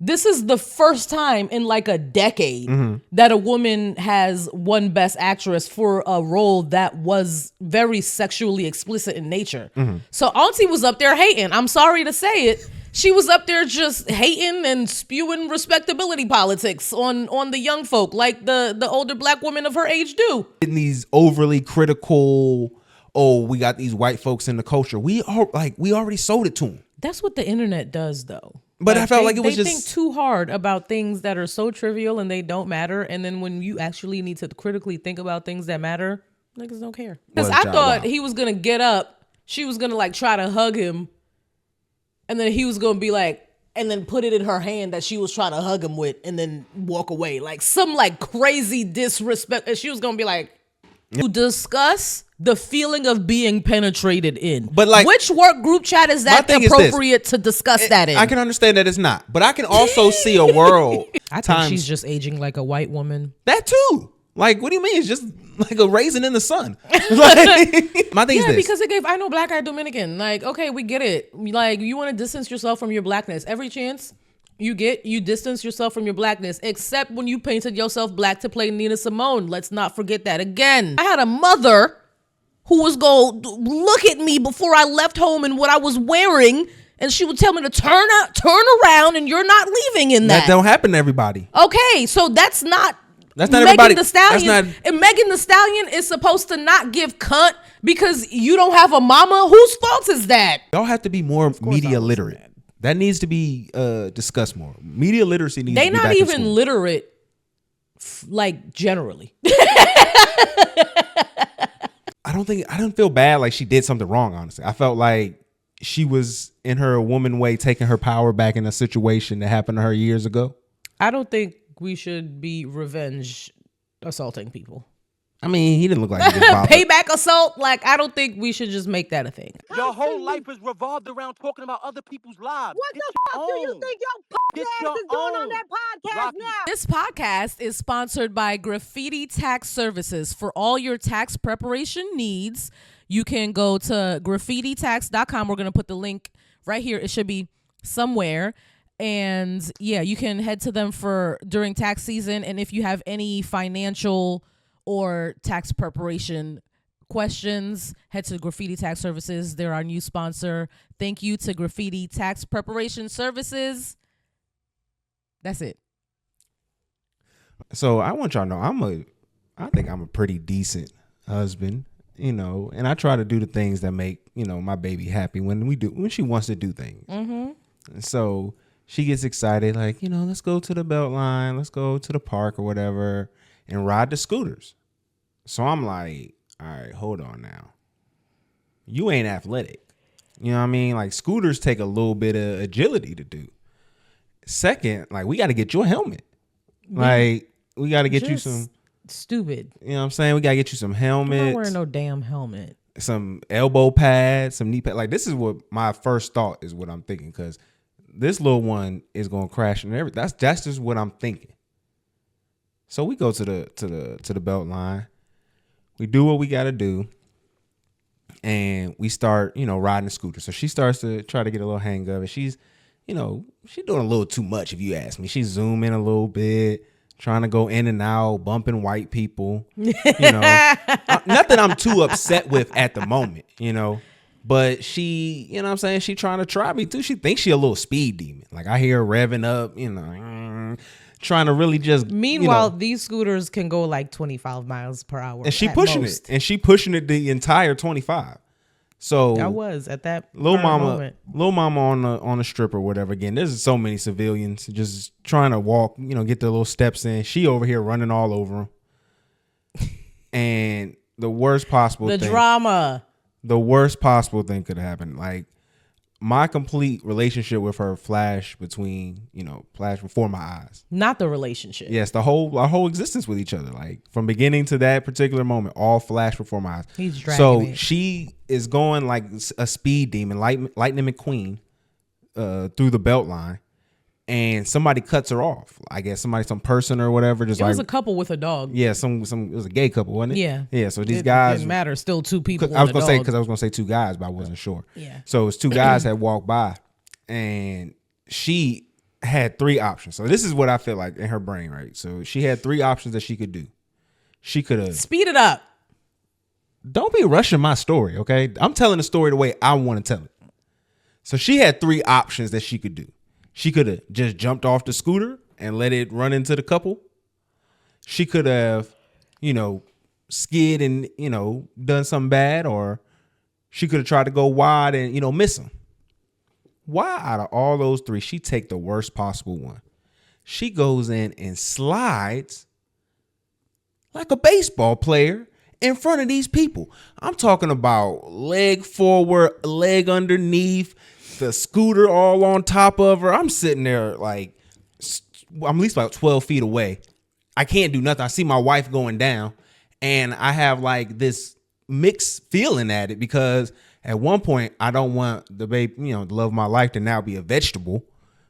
This is the first time in like a decade that a woman has won Best Actress for a role that was very sexually explicit in nature. So Auntie was up there hating. I'm sorry to say it. She was up there just hating and spewing respectability politics on the young folk like the older black women of her age do. In these overly critical, we got these white folks in the culture. We already sold it to them. That's what the internet does, though. But I felt like it was they just... think too hard about things that are so trivial and they don't matter. And then when you actually need to critically think about things that matter, niggas don't care. Because I thought he was going to get up. She was going to like try to hug him. And then he was going to be like, and then put it in her hand that she was trying to hug him with and then walk away. Like some like crazy disrespect. And she was going to be like, to discuss the feeling of being penetrated in. But like, which work group chat is that appropriate to discuss that in? I can understand that it's not, but I can also see a world. I think she's just aging like a white woman. That too. Like, what do you mean? It's just like a raisin in the sun. Like, my thing is this. Because it gave I know black eye Dominican. Like, okay, we get it. Like, you want to distance yourself from your blackness. Every chance you get, you distance yourself from your blackness, except when you painted yourself black to play Nina Simone. Let's not forget that again. I had a mother who was going to look at me before I left home and what I was wearing, and she would tell me to turn around, and you're not leaving in that. That don't happen to everybody. Okay, so that's not Megan everybody. The Stallion. And Megan the Stallion is supposed to not give cunt because you don't have a mama. Whose fault is that? Y'all have to be more media literate. That needs to be discussed more. Media literacy needs to be back in school. They not even literate, like, generally. I don't feel bad like she did something wrong, honestly. I felt like she was, in her woman way, taking her power back in a situation that happened to her years ago. I don't think we should be revenge assaulting people. I mean, he didn't look like he was bothered. Payback assault? Like, I don't think we should just make that a thing. Your whole life is revolved around talking about other people's lives. What the fuck do you think your ass is doing on that podcast now? This podcast is sponsored by Graffiti Tax Services. For all your tax preparation needs, you can go to graffititax.com. We're going to put the link right here. It should be somewhere. And yeah, you can head to them for during tax season. And if you have any financial or tax preparation questions, head to Graffiti Tax Services. They're our new sponsor. Thank you to Graffiti Tax Preparation Services. That's it. So I want y'all to know I think I'm a pretty decent husband, and I try to do the things that make, my baby happy when she wants to do things. Mm-hmm. So she gets excited, like, let's go to the Beltline, let's go to the park or whatever and ride the scooters. So I'm like, all right, hold on now. You ain't athletic. You know what I mean? Like, scooters take a little bit of agility to do. Second, like, we got to get you a helmet. Like, we got to get you some... Stupid. You know what I'm saying? We got to get you some helmets. I'm not wearing no damn helmet. Some elbow pads, some knee pads. Like, this is what my first thought is what I'm thinking, because this little one is going to crash and everything. That's just what I'm thinking. So we go to the belt line. We do what we got to do. And we start, riding the scooter. So she starts to try to get a little hang of it. She's she's doing a little too much, if you ask me. She's zooming a little bit, trying to go in and out, bumping white people. Nothing I'm too upset with at the moment, But she, what I'm saying? She trying to try me too. She thinks she a little speed demon. Like, I hear her revving up, trying to really just. Meanwhile, these scooters can go like 25 miles per hour. And she pushing it. And she pushing it the entire 25. So I was at that little mama moment. on the strip or whatever. Again, there's so many civilians just trying to walk, get their little steps in. She over here running all over them. And the worst possible thing. Drama. The worst possible thing could happen. Like, my complete relationship with her flashed before my eyes. Not the relationship. Yes, our whole existence with each other. Like, from beginning to that particular moment, all flashed before my eyes. He's dragging me. She is going like a speed demon, Lightning McQueen, through the belt line, and somebody cuts her off. I guess some person or whatever. It was a couple with a dog. Yeah, it was a gay couple, wasn't it? Yeah. Yeah. So these guys didn't matter. Still two people. I was gonna say two guys, but I wasn't sure. Yeah. So it's two guys that walked by, and she had 3 options. So this is what I feel like in her brain, right? So she had 3 options that she could do. She could have. Speed it up. Don't be rushing my story, okay? I'm telling the story the way I want to tell it. So she had 3 options that she could do. She could have just jumped off the scooter and let it run into the couple. She could have, skid and, done something bad, or she could have tried to go wide and, miss him. Why out of all those 3, she take the worst possible one? She goes in and slides like a baseball player in front of these people. I'm talking about leg forward, leg underneath, the scooter all on top of her. I'm sitting there like, I'm at least about 12 feet away. I can't do nothing. I see my wife going down, and I have like this mixed feeling at it, because at one point I don't want the babe, the love of my life, to now be a vegetable,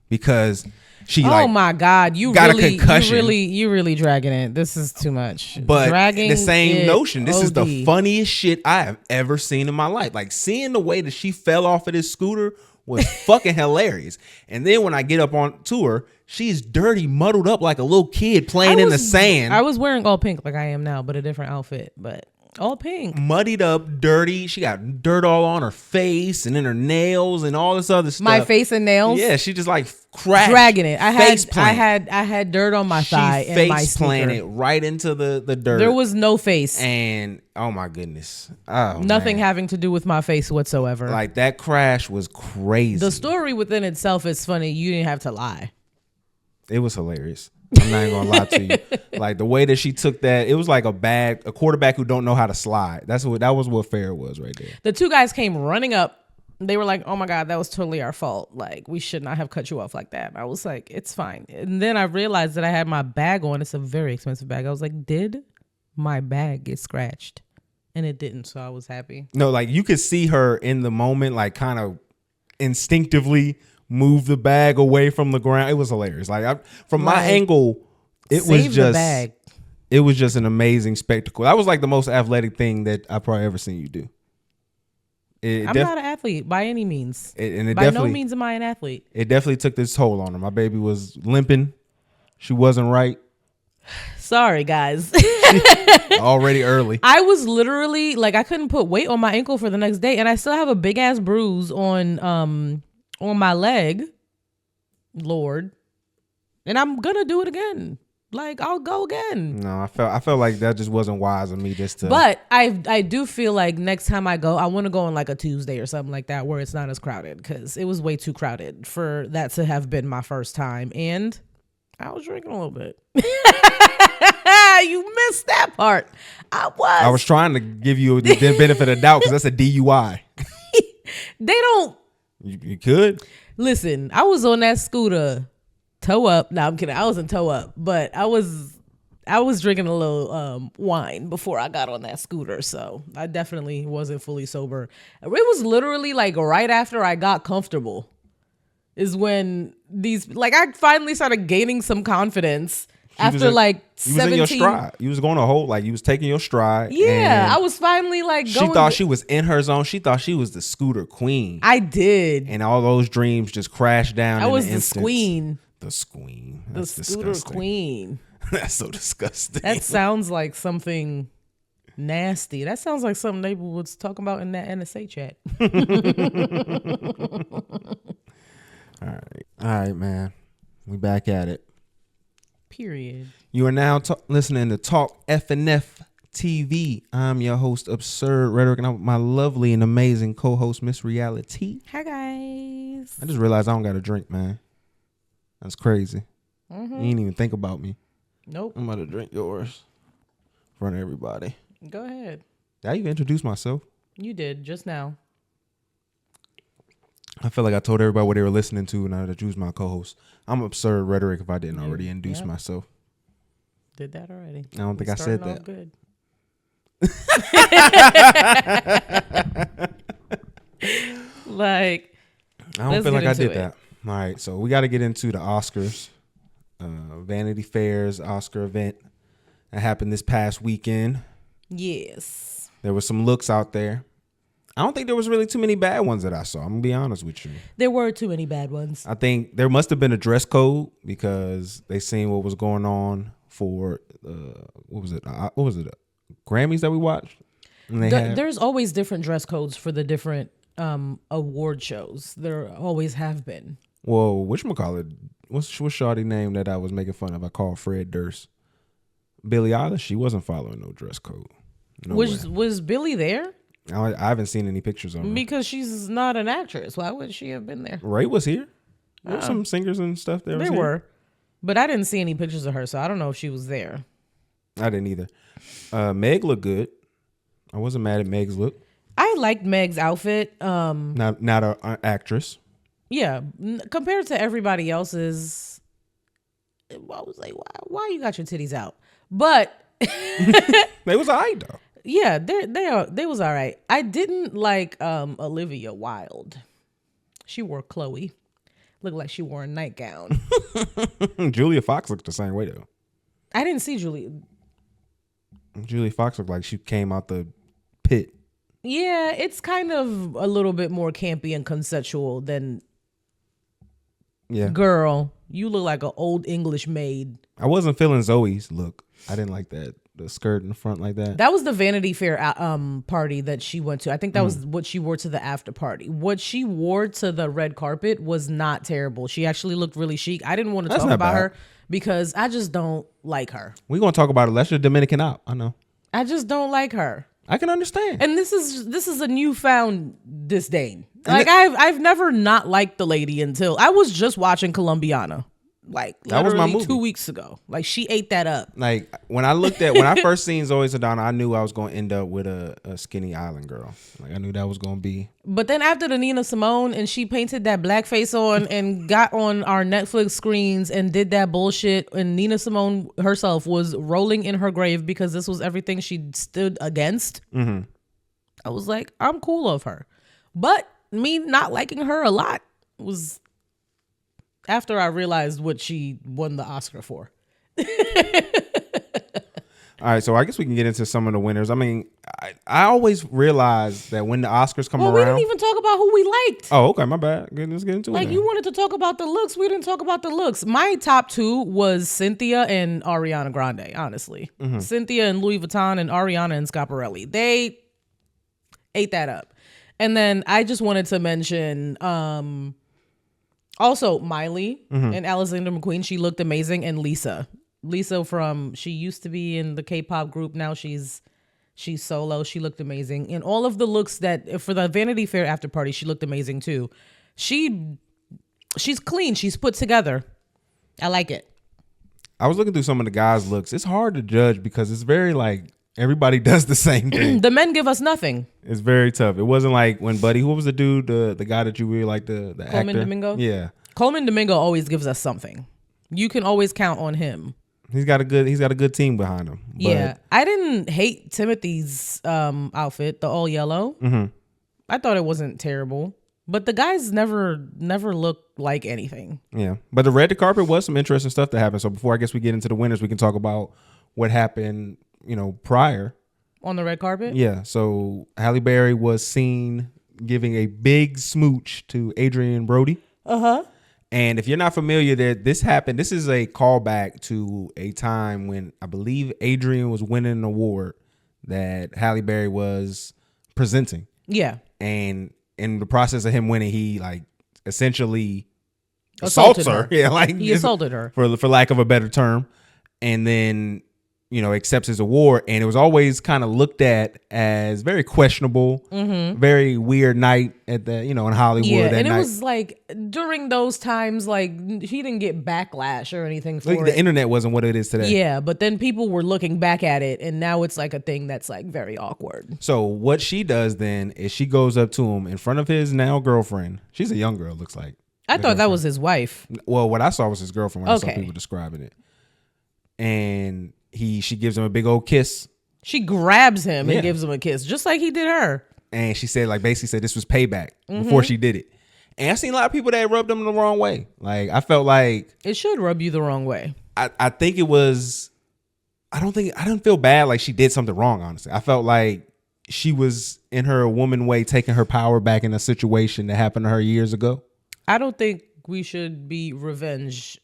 because she oh my God, you got really, a concussion. You really dragging it. This is too much. But dragging the same notion. This is the OD. funniest shit I have ever seen in my life. Like, seeing the way that she fell off of this scooter was fucking hilarious. And then when I get up on to her, she's dirty, muddled up like a little kid playing in the sand. I was wearing all pink like I am now, but a different outfit. But all pink. Muddied up, dirty. She got dirt all on her face and in her nails and all this other stuff. My face and nails. Yeah, she just like crashed. Dragging it. I Face-plant. had dirt on my thigh and my face planted sneaker. right into the dirt. There was no face. And oh my goodness. Oh, Nothing man. having to do with my face whatsoever. Like, that crash was crazy. The story within itself is funny. You didn't have to lie. It was hilarious. I'm not even gonna lie to you. Like, the way that she took that, it was like a quarterback who don't know how to slide. That was what fair was right there. The 2 guys came running up. They were like, "Oh my God, that was totally our fault. Like, we should not have cut you off like that." I was like, "It's fine." And then I realized that I had my bag on. It's a very expensive bag. I was like, "Did my bag get scratched?" And it didn't, so I was happy. No, like, you could see her in the moment, like, kind of instinctively move the bag away from the ground. It was hilarious. Like, from my angle, it was just the bag. It was just an amazing spectacle. That was like the most athletic thing that I've probably ever seen you do. I'm not an athlete by any means. By no means am I an athlete. It definitely took this toll on her. My baby was limping. She wasn't right. Sorry, guys. Already early. I was literally like, I couldn't put weight on my ankle for the next day, and I still have a big ass bruise on my leg. Lord, and I'm gonna do it again. Like, I'll go again. No, I felt like that just wasn't wise of me just to. But I do feel like next time I go, I want to go on like a Tuesday or something like that where it's not as crowded, because it was way too crowded for that to have been my first time, and I was drinking a little bit. You missed that part. I was trying to give you the benefit of the doubt, because that's a DUI. They don't. You could. Listen, I was on that scooter, toe up. No, I'm kidding. I wasn't toe up, but I was drinking a little wine before I got on that scooter, so I definitely wasn't fully sober. It was literally like right after I got comfortable is when I finally started gaining some confidence. After like 17, you was in your stride. You was going to hold, like, you was taking your stride. Yeah, I was finally like going. She thought she was in her zone. She thought she was the scooter queen. I did. And all those dreams just crashed down. I was the squeen. The squeen. The scooter queen. That's so disgusting. That sounds like something nasty. That sounds like something they was talking about in that NSA chat. All right, man. We back at it. Period. You are now listening to Talk FNF TV. I'm your host, Absurd Rhetoric, and I'm with my lovely and amazing co-host, Miss Reality. Hi, guys. I just realized I don't got a drink, man. That's crazy. You didn't even think about me. Nope. I'm about to drink yours in front of everybody. Go ahead. Did I even introduce myself? You did just now. I feel like I told everybody what they were listening to, and I introduced my co-host. I'm Absurd Rhetoric if I didn't already introduce myself. Did that already. I don't think I said that. Good. Like, I don't feel like I did that. All right, so we got to get into the Oscars. Vanity Fair's Oscar event that happened this past weekend. Yes. There were some looks out there. I don't think there was really too many bad ones that I saw. I'm gonna be honest with you. There were too many bad ones. I think there must have been a dress code because they seen what was going on for what was it? Grammys that we watched. And There's always different dress codes for the different award shows. There always have been. Well, whatchamacallit? What's shawty name that I was making fun of? I called Fred Durst. Billie Eilish, she wasn't following no dress code. No Was Billie there? I haven't seen any pictures of her. Because she's not an actress. Why would she have been there? Ray was here. There were some singers and stuff there. There were. But I didn't see any pictures of her, so I don't know if she was there. I didn't either. Meg looked good. I wasn't mad at Meg's look. I liked Meg's outfit. Not an actress. Yeah. Compared to everybody else's, I was like, why you got your titties out? But They was all right though. yeah, they was all right. I didn't like Olivia Wilde. She wore Chloe. Looked like she wore a nightgown. Julia Fox looked the same way though. I didn't see Julia. Julia Fox looked like she came out the pit. Yeah, it's kind of a little bit more campy and conceptual than girl. You look like an old English maid. I wasn't feeling Zoe's look. I didn't like that. The skirt in the front like that. That was the Vanity Fair party that she went to. I think that was what she wore to the after party. What she wore to the red carpet was not terrible. She actually looked really chic. I didn't want to talk about her because I just don't like her. We're going to talk about it. Let's just Dominican out. I know. I just don't like her. I can understand. And this is a newfound disdain. Like I've never not liked the lady until I was just watching Colombiana. Like that was my movie 2 weeks ago. Like she ate that up. Like when I first seen Zoe Saldana, I knew I was going to end up with a skinny island girl. Like I knew that was going to be. But then after the Nina Simone and she painted that blackface on and got on our Netflix screens and did that bullshit, and Nina Simone herself was rolling in her grave because this was everything she stood against. Mm-hmm. I was like, I'm cool of her, but me not liking her a lot was after I realized what she won the Oscar for. All right, so I guess we can get into some of the winners. I mean, I always realize that when the Oscars come around... we didn't even talk about who we liked. Oh, okay, my bad. Let's get into it. Like, you wanted to talk about the looks. We didn't talk about the looks. My top two was Cynthia and Ariana Grande, honestly. Mm-hmm. Cynthia and Louis Vuitton and Ariana and Schiaparelli. They ate that up. And then I just wanted to mention... also, Miley and Alexander McQueen, she looked amazing, and Lisa she used to be in the K-pop group. Now she's solo. She looked amazing. In all of the looks that for the Vanity Fair after party, she looked amazing too. She's clean. She's put together. I like it. I was looking through some of the guys' looks. It's hard to judge because it's very like everybody does the same thing. The men give us nothing. It's very tough. It wasn't like when Buddy, who was the dude, the guy that you really like, the Coleman actor? Domingo? Yeah. Coleman Domingo always gives us something. You can always count on him. He's got a good team behind him. But yeah. I didn't hate Timothy's outfit, the all yellow. Mm-hmm. I thought it wasn't terrible. But the guys never looked like anything. Yeah. But the red carpet was some interesting stuff that happened. So before I guess we get into the winners, we can talk about what happened, prior. On the red carpet? Yeah. So Halle Berry was seen giving a big smooch to Adrian Brody. Uh-huh. And if you're not familiar, this happened. This is a callback to a time when I believe Adrian was winning an award that Halle Berry was presenting. Yeah. And in the process of him winning, he like essentially assaults her. Yeah, like he assaulted her for lack of a better term, and then accepts his award. And it was always kind of looked at as very questionable, very weird night at the in Hollywood. Yeah, that and night. It was like during those times, like he didn't get backlash or anything for it. The internet wasn't what it is today. Yeah, but then people were looking back at it, and now it's like a thing that's like very awkward. So what she does then is she goes up to him in front of his now girlfriend. She's a young girl, looks like. I thought that was his wife. Well, what I saw was his girlfriend when I saw people describing it. And she gives him a big old kiss. She grabs him and gives him a kiss, just like he did her. And she said, basically said this was payback before she did it. And I've seen a lot of people that rubbed them the wrong way. Like, I felt like it should rub you the wrong way. I think it was, I didn't feel bad like she did something wrong, honestly. I felt like she was in her woman way taking her power back in a situation that happened to her years ago? I don't think we should be revenge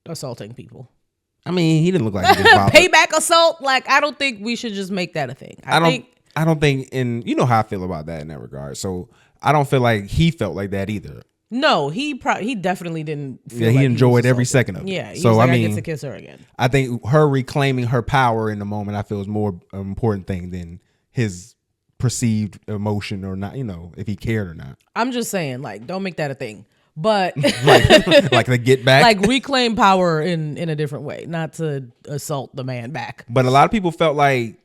assaulting people. I mean, he didn't look like he was bothered. Payback assault. Like, I don't think we should just make that a thing. I don't think, and you know how I feel about that in that regard. So I don't feel like he felt like that either. No, he definitely didn't feel he like enjoyed every second of it. Yeah, so was like, I mean, get to kiss her again. I think her reclaiming her power in the moment, I feel, is more important thing than his perceived emotion or not, you know, if he cared or not. I'm just saying, like, don't make that a thing. But like the get back, like reclaim power in a different way, not to assault the man back. But a lot of people felt like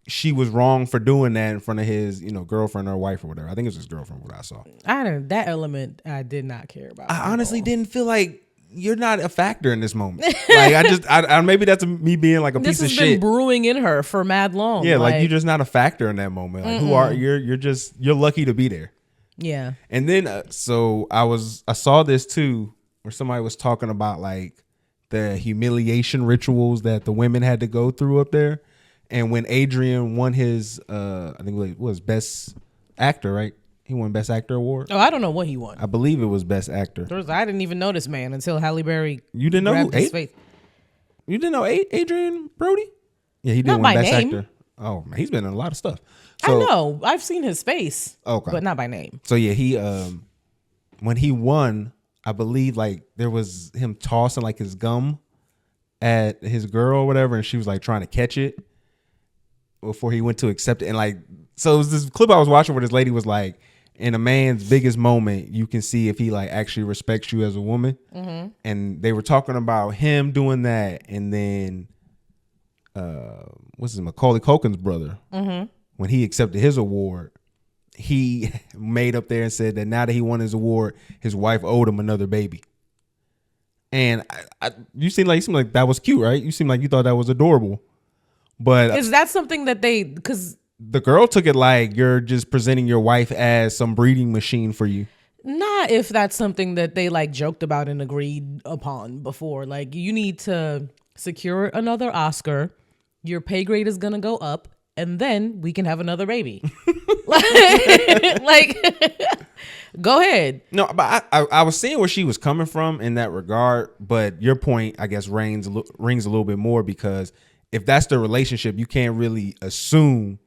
she was wrong for doing that in front of his, you know, girlfriend or wife or whatever. I think it was his girlfriend. What I saw, that element I did not care about. I honestly didn't feel like you're not a factor in this moment. Like I maybe that's me being like a piece of shit. This has been brewing in her for mad long. Yeah, like you're just not a factor in that moment. Like who are you're lucky to be there. Yeah. And then so I saw this too, where somebody was talking about like the humiliation rituals that the women had to go through up there. And when Adrian won his I think it was best actor, right? He won best actor award. Oh, I don't know what he won. I believe it was best actor. I didn't even know this man until Halle Berry. You didn't know grabbed his face. You didn't know Adrian Brody? Yeah, he did win best actor. Oh man, he's been in a lot of stuff. So, I know. I've seen his face. Okay. But not by name. So yeah, he when he won, I believe like there was him tossing like his gum at his girl or whatever, and she was like trying to catch it before he went to accept it. And like, so it was this clip I was watching where this lady was like, in a man's biggest moment, you can see if he like actually respects you as a woman. Mm-hmm. And they were talking about him doing that, and then what's his Macaulay Culkin's brother. Mm-hmm. When he accepted his award, he made up there and said that now that he won his award, his wife owed him another baby. And you seem like that was cute, right? You seem like you thought that was adorable. But is that something that because the girl took it like you're just presenting your wife as some breeding machine for you? Not if that's something that they like joked about and agreed upon before. Like, you need to secure another Oscar. Your pay grade is going to go up. And then we can have another baby. like, go ahead. No, but I was seeing where she was coming from in that regard. But your point, I guess, rings a little bit more, because if that's the relationship, you can't really assume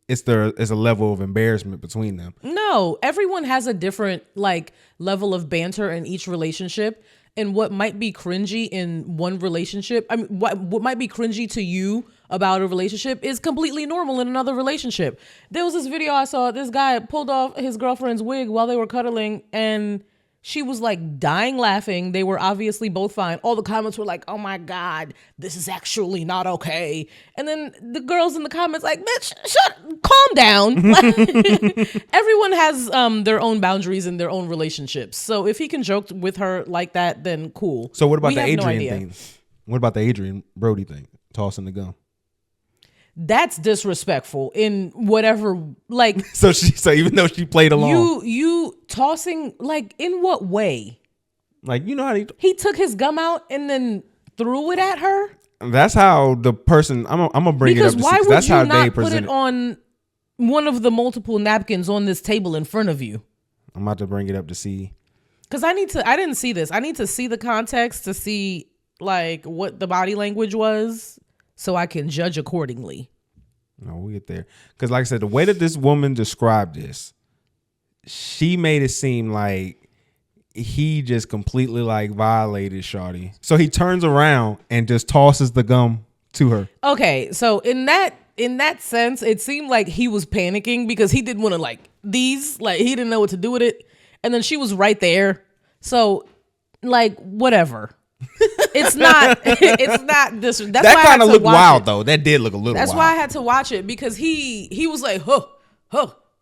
it's a level of embarrassment between them. No, everyone has a different like level of banter in each relationship. And what might be cringy in one relationship, I mean, what might be cringy to you about a relationship is completely normal in another relationship. There was this video I saw. This guy pulled off his girlfriend's wig while they were cuddling, and she was like dying laughing. They were obviously both fine. All the comments were like, "Oh my God, this is actually not okay." And then the girls in the comments like, "Bitch, calm down." Everyone has their own boundaries and their own relationships. So if he can joke with her like that, then cool. So what about the Adrian thing? What about the Adrian Brody thing? Tossing the gum. That's disrespectful in whatever, like. So even though she played along, you tossing, like, in what way? Like, you know how he took his gum out and then threw it at her. That's how the person. I'm gonna bring it up. Because why would that's you how not they put it on one of the multiple napkins on this table in front of you? I'm about to bring it up to see. Because I didn't see this. I need to see the context to see like what the body language was, so I can judge accordingly. No, we'll get there. Because like I said, the way that this woman described this, she made it seem like he just completely like violated Shawty. So he turns around and just tosses the gum to her. Okay, so in that sense, it seemed like he was panicking because he didn't want to like he didn't know what to do with it. And then she was right there. So like, whatever. It's not this. That's that kind of looked wild though. That did look a little wild. That's why I had to watch it, because he was like,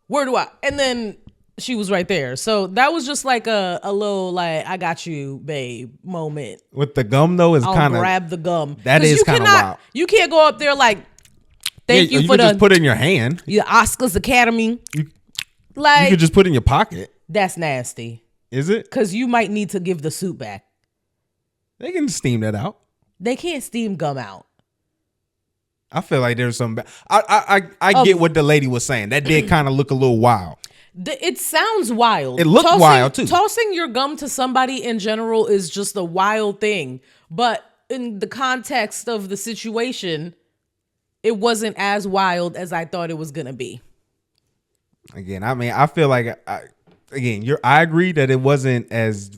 where do I? And then she was right there. So that was just like a little like, I got you, babe moment. With the gum though, is kind of grab the gum. That is kind of wild. You can't go up there like, thank you for just put it in your hand. The Oscars Academy. You could just put it in your pocket. That's nasty. Is it? Because you might need to give the suit back. They can steam that out. They can't steam gum out. I feel like there's some. I get what the lady was saying. That did kind of look a little wild. It sounds wild. It looked wild too. Tossing your gum to somebody in general is just a wild thing. But in the context of the situation, it wasn't as wild as I thought it was gonna be. Again, I mean, I feel like I agree that it wasn't as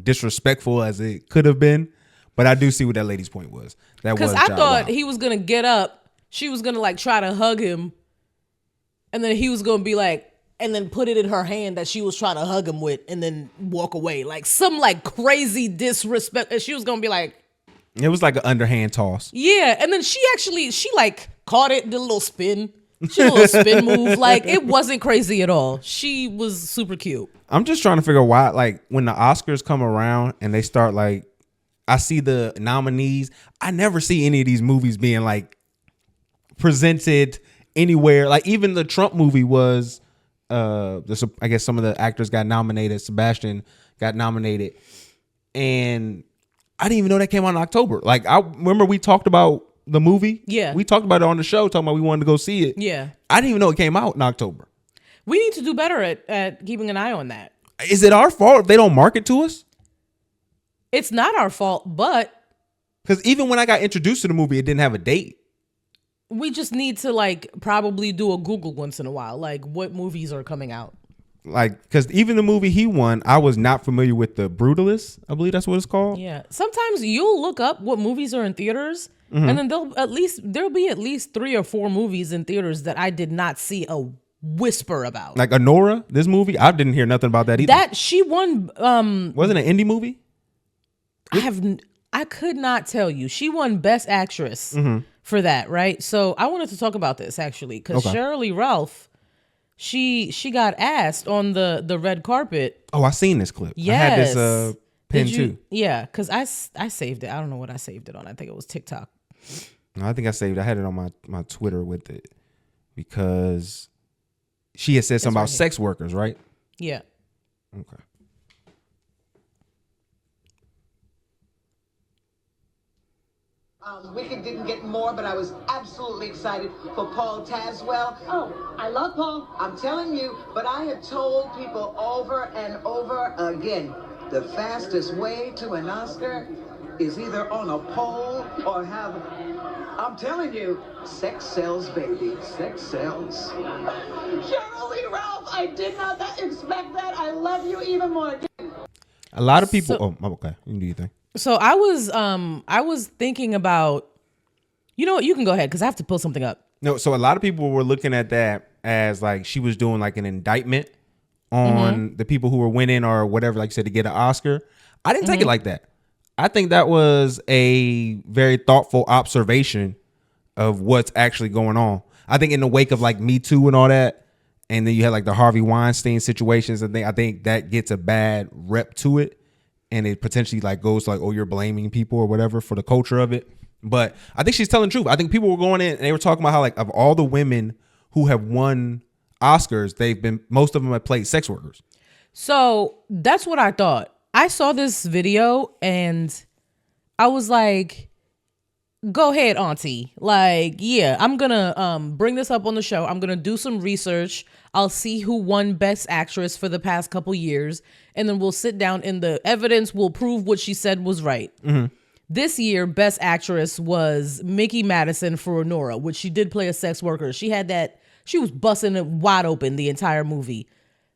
disrespectful as it could have been, but I do see what that lady's point was. Because I thought he was gonna get up, she was gonna like try to hug him, and then he was gonna be like, and then put it in her hand that she was trying to hug him with, and then walk away like some like crazy disrespect. And she was gonna be like, it was like an underhand toss. Yeah, and then she like caught it, did a little spin. She did a little spin move. Like, it wasn't crazy at all. She was super cute. I'm just trying to figure out why, like, when the Oscars come around and they start, like, I see the nominees. I never see any of these movies being, like, presented anywhere. Like, even the Trump movie was, I guess some of the actors got nominated. Sebastian got nominated. And I didn't even know that came out in October. Like, I remember we talked about the movie. Yeah. We talked about it on the show, talking about we wanted to go see it. Yeah. I didn't even know it came out in October. We need to do better at keeping an eye on that. Is it our fault if they don't market to us? It's not our fault, but because even when I got introduced to the movie, it didn't have a date. We just need to like probably do a Google once in a while, like what movies are coming out. Like, because even the movie he won, I was not familiar with the Brutalist. I believe that's what it's called. Yeah. Sometimes you'll look up what movies are in theaters, and then there'll be at least 3 or 4 movies in theaters that I did not see a whisper about. Like Honora, this movie, I didn't hear nothing about that either. That she won. Wasn't it an indie movie? I could not tell you. She won Best Actress for that, right? So I wanted to talk about this actually because Shirley Ralph, she got asked on the red carpet. Oh, I seen this clip. Yes. I had this pin too. Yeah, because I saved it. I don't know what I saved it on. I think it was TikTok. No, I think I saved it. I had it on my Twitter with it because she had said something about sex workers, right? Yeah. Okay. Wicked didn't get more, but I was absolutely excited for Paul Tazwell. Oh, I love Paul. I'm telling you, but I have told people over and over again, the fastest way to an Oscar is either on a pole or have, I'm telling you, sex sells, baby. Sex sells. Shirley Ralph, I did not expect that. I love you even more. A lot of people. Okay. You can do your thing. So I was thinking about, you know what, you can go ahead because I have to pull something up. No, so a lot of people were looking at that as like she was doing like an indictment on the people who were winning or whatever, like you said, to get an Oscar. I didn't take it like that. I think that was a very thoughtful observation of what's actually going on. I think in the wake of like Me Too and all that, and then you had like the Harvey Weinstein situations, I think that gets a bad rep to it. And it potentially like goes like, oh, you're blaming people or whatever for the culture of it. But I think she's telling the truth. I think people were going in and they were talking about how like of all the women who have won Oscars, most of them have played sex workers. So that's what I thought. I saw this video and I was like, go ahead, auntie. Like, yeah, I'm gonna bring this up on the show. I'm gonna do some research. I'll see who won Best Actress for the past couple years, and then we'll sit down and the evidence will prove what she said was right. This year, Best Actress was Mickey Madison for Honora, which she did play a sex worker. She was busting it wide open the entire movie.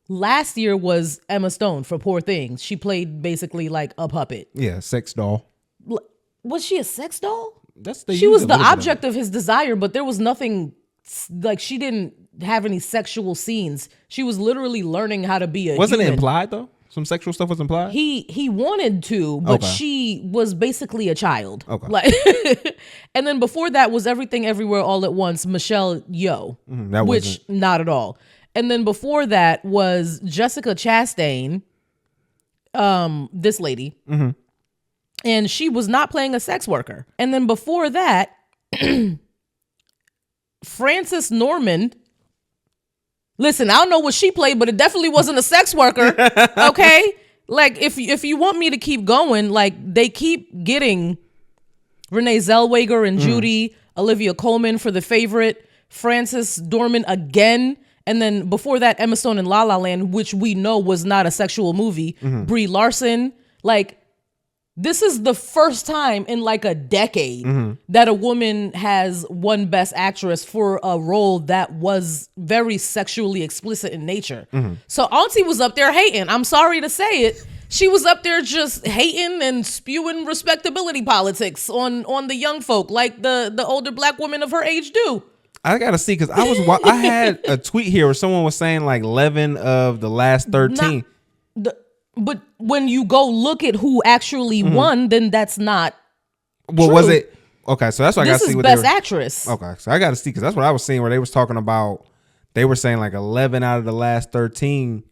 Last year was Emma Stone for Poor Things. She played basically like a puppet. Yeah, sex doll. Was she a sex doll? She was the object of his desire, but there was nothing like she didn't have any sexual scenes. She was literally learning how to be a Wasn't human. it implied though? Some sexual stuff was implied? He wanted to, but she was basically a child. Okay. Like and then before that was Everything Everywhere All at Once, Michelle Yeoh. Which not at all. And then before that was Jessica Chastain, this lady. And she was not playing a sex worker. And then before that, Frances Norman. Listen, I don't know what she played, but it definitely wasn't a sex worker. Okay? Like, if you want me to keep going, like, they keep getting Renee Zellweger and Judy, Olivia Colman for The Favorite, Frances Dorman again, and then before that, Emma Stone in La La Land, which we know was not a sexual movie. Brie Larson, like, this is the first time in like a decade that a woman has won Best Actress for a role that was very sexually explicit in nature. So Auntie was up there hating. I'm sorry to say it. She was up there just hating and spewing respectability politics on the young folk, like the older black women of her age do. I gotta see, because I had a tweet here where someone was saying like 11 of the last 13. But when you go look at who actually won, then that's not. Well, true. was it? Okay, so that's what I gotta see. This is what Best Actress. Okay, so I gotta see, because that's what I was seeing where they was talking about. They were saying like 11 out of the last 13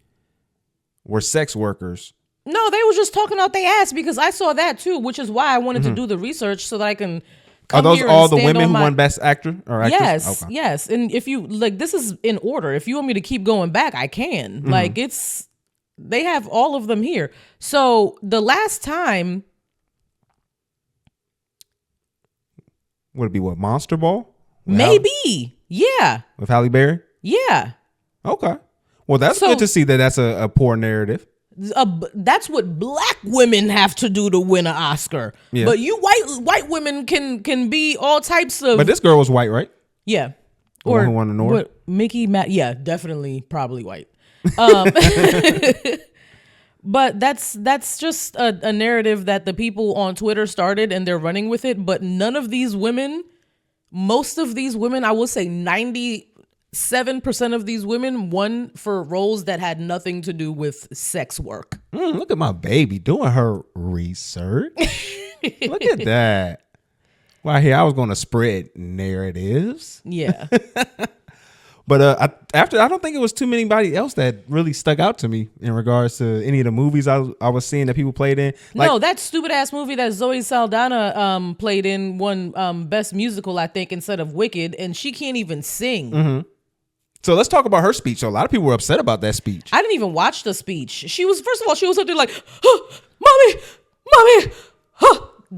were sex workers. No, they were just talking out their ass, because I saw that too, which is why I wanted to do the research so that I can. Are those all the women who won Best Actor or Actress? Yes, okay. yes. And if you like, this is in order. If you want me to keep going back, I can. Like, they have all of them here. So the last time, Would it be what, Monster Ball? maybe, yeah, With Halle Berry? yeah. Okay. Well, that's So- good to see that that's a poor narrative. That's what black women have to do to win an Oscar. Yeah. But you white women can be all types of. But this girl was white, right? Yeah. The one who won the North? Yeah, definitely, probably white. But that's just a narrative that the people on Twitter started, and they're running with it. But none of these women, most of these women, I will say 97% of these women won for roles that had nothing to do with sex work. Look at my baby doing her research. Look at that. Well, here I was going to spread narratives. Yeah. But I don't think it was too anybody else that really stuck out to me in regards to any of the movies I was seeing that people played in. Like, no, that stupid ass movie that Zoe Saldana played in won Best Musical, I think, instead of Wicked, and she can't even sing. So let's talk about her speech. So a lot of people were upset about that speech. I didn't even watch the speech. She was, first of all, she was up there like, mommy,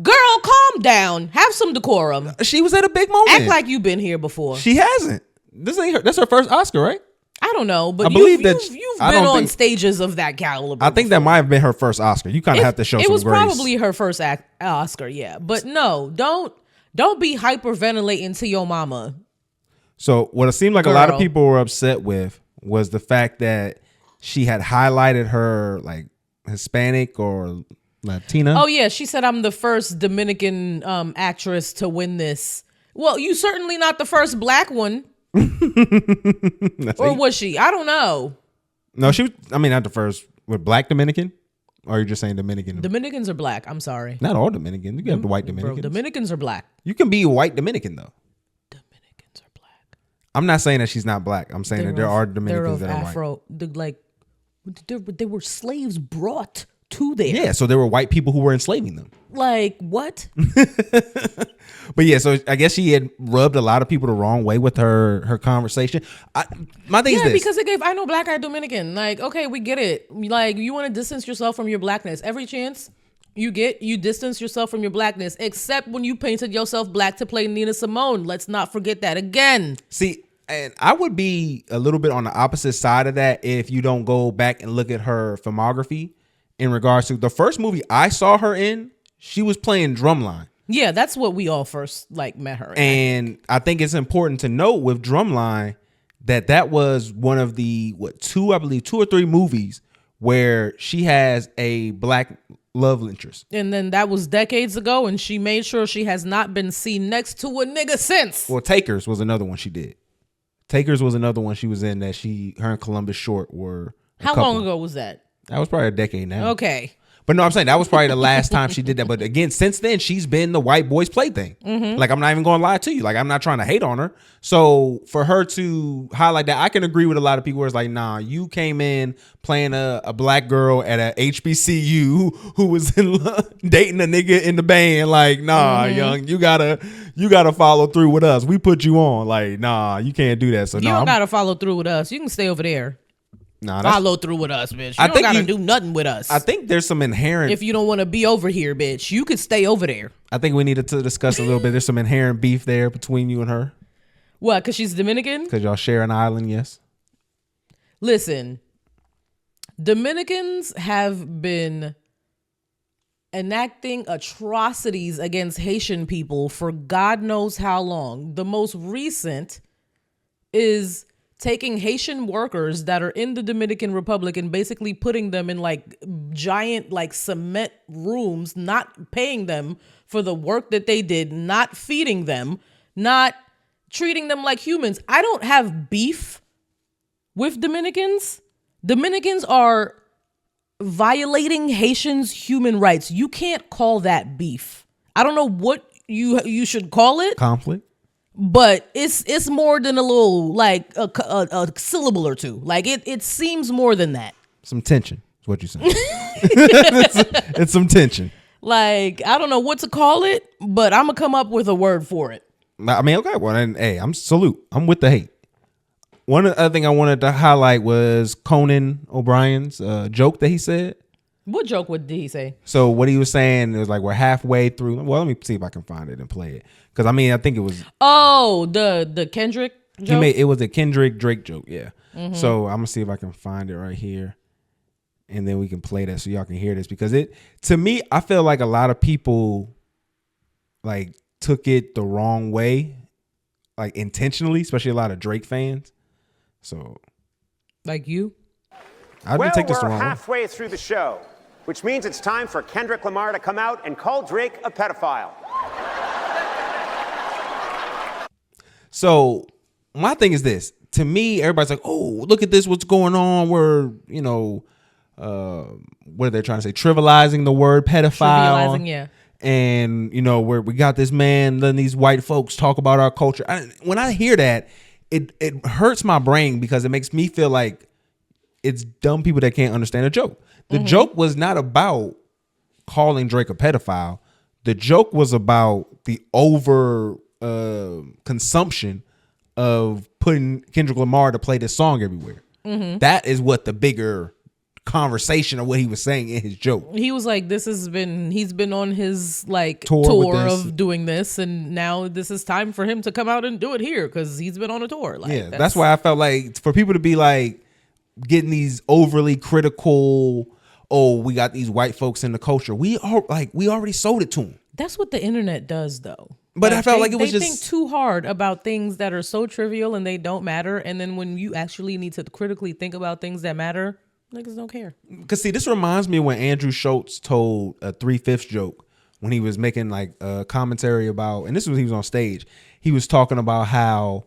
girl, calm down. Have some decorum. She was at a big moment. Act like you've been here before. She hasn't. This ain't her. That's her first Oscar, right? I don't know, but I believe that you've I been don't on think- stages of that caliber. I think that might have been her first Oscar. You kind of have to show some It was grace. probably her first Oscar, yeah. But no, don't be hyperventilating to your mama. So what it seemed like a lot of Girl. people were upset with was the fact that she had highlighted her like Hispanic or Latina. Oh yeah, she said I'm the first Dominican actress to win this. Well, you certainly not the first black one. Or was she? I don't know. No, she was, I mean, not the first. With black Dominican? Or are you just saying Dominican? Dominicans are black. I'm sorry. Not all Dominicans. You can have the white Bro, Dominicans. Dominicans are black. You can be a white Dominican though. Dominicans are black. I'm not saying that she's not black. I'm saying that there are Dominicans that are white. Afro. They were slaves brought to there. Yeah, so there were white people who were enslaving them. Like what? But yeah, so I guess she had rubbed a lot of people the wrong way with her conversation. My thing is this. Because it gave I know black are Dominican. Like, okay, we get it. Like, you want to distance yourself from your blackness. Every chance you get, you distance yourself from your blackness, except when you painted yourself black to play Nina Simone. Let's not forget that again. See, and I would be a little bit on the opposite side of that if you don't go back and look at her filmography in regards to the first movie I saw her in. She was playing Drumline. Yeah, that's what we all first met her in. And I think it's important to note with Drumline that was one of the two or three movies where she has a black love interest. And then that was decades ago, and she made sure she has not been seen next to a nigga since. Well, Takers was another one she did. Takers was another one she was in that her and Columbus Short were. How long ago was that? That was probably a decade now. Okay. But no, I'm saying that was probably the last time she did that. But again, since then, she's been the white boy's plaything. Like, I'm not even going to lie to you. Like, I'm not trying to hate on her. So for her to highlight that, I can agree with a lot of people where it's like, nah, you came in playing a black girl at a HBCU who was dating a nigga in the band. Like, nah, young, you gotta follow through with us. We put you on. Like, nah, you can't do that. So You don't got to follow through with us. You can stay over there. Nah, follow through with us, bitch. You I don't think gotta do nothing with us. I think there's some inherent. If you don't want to be over here, bitch, you could stay over there. I think we needed to discuss a little bit. There's some inherent beef there between you and her. What? Because she's Dominican? Because y'all share an island, yes. Listen, Dominicans have been enacting atrocities against Haitian people for God knows how long. The most recent is taking Haitian workers that are in the Dominican Republic and basically putting them in like giant like cement rooms, not paying them for the work that they did, not feeding them, not treating them like humans. I don't have beef with Dominicans. Dominicans are violating Haitians' human rights. You can't call that beef. I don't know what you should call it. Conflict. But it's more than a little, like a syllable or two. Like it seems more than that. Some tension is what you're saying. it's some tension. Like, I don't know what to call it, but I'm going to come up with a word for it. I mean, okay. Well, and hey, I'm with the hate. One other thing I wanted to highlight was Conan O'Brien's joke that he said. What joke did he say? So what he was saying is like, we're halfway through. Well, let me see if I can find it and play it. Because I mean, I think it was. Oh, the Kendrick joke? It was a Kendrick Drake joke. Yeah. Mm-hmm. So I'm going to see if I can find it right here. And then we can play that so y'all can hear this. Because to me, I feel like a lot of people like took it the wrong way. Like intentionally, especially a lot of Drake fans. So. Like you? I didn't take this the wrong way. We're halfway through the show, which means it's time for Kendrick Lamar to come out and call Drake a pedophile. So my thing is this. To me, everybody's like, oh, look at this. What's going on? We're, what are they trying to say? Trivializing the word pedophile. Trivializing, yeah. And, we got this man, letting these white folks talk about our culture. When I hear that, it hurts my brain because it makes me feel like it's dumb people that can't understand a joke. The joke was not about calling Drake a pedophile. The joke was about the over consumption of putting Kendrick Lamar to play this song everywhere. That is what the bigger conversation of what he was saying in his joke. He was like, he's been on his like tour of doing this, and now this is time for him to come out and do it here because he's been on a tour. Like, yeah, that's why I felt like for people to be like getting these overly critical, oh, we got these white folks in the culture. We already sold it to them. That's what the internet does, though. But I felt like it was they think too hard about things that are so trivial and they don't matter. And then when you actually need to critically think about things that matter, niggas don't care. Because see, this reminds me when Andrew Schultz told a 3/5 joke when he was making like a commentary about, and this was when he was on stage. He was talking about how,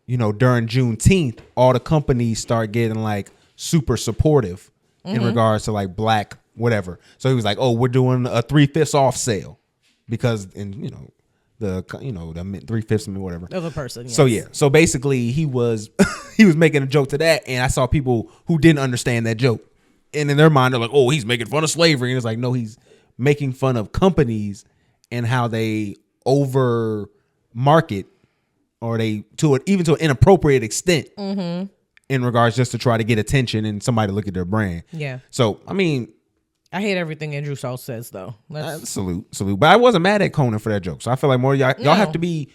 during Juneteenth, all the companies start getting like super supportive in regards to like black whatever. So he was like, oh, we're doing a 3/5 off sale because the 3/5 whatever of a person. Yes. So yeah. So basically he was making a joke to that, and I saw people who didn't understand that joke. And in their mind they're like, oh, he's making fun of slavery. And it's like, no, he's making fun of companies and how they over market or they even to an inappropriate extent in regards just to try to get attention and somebody to look at their brand. Yeah. So I mean, I hate everything Andrew Schultz says, though. Salute. But I wasn't mad at Conan for that joke. So I feel like more y'all have to be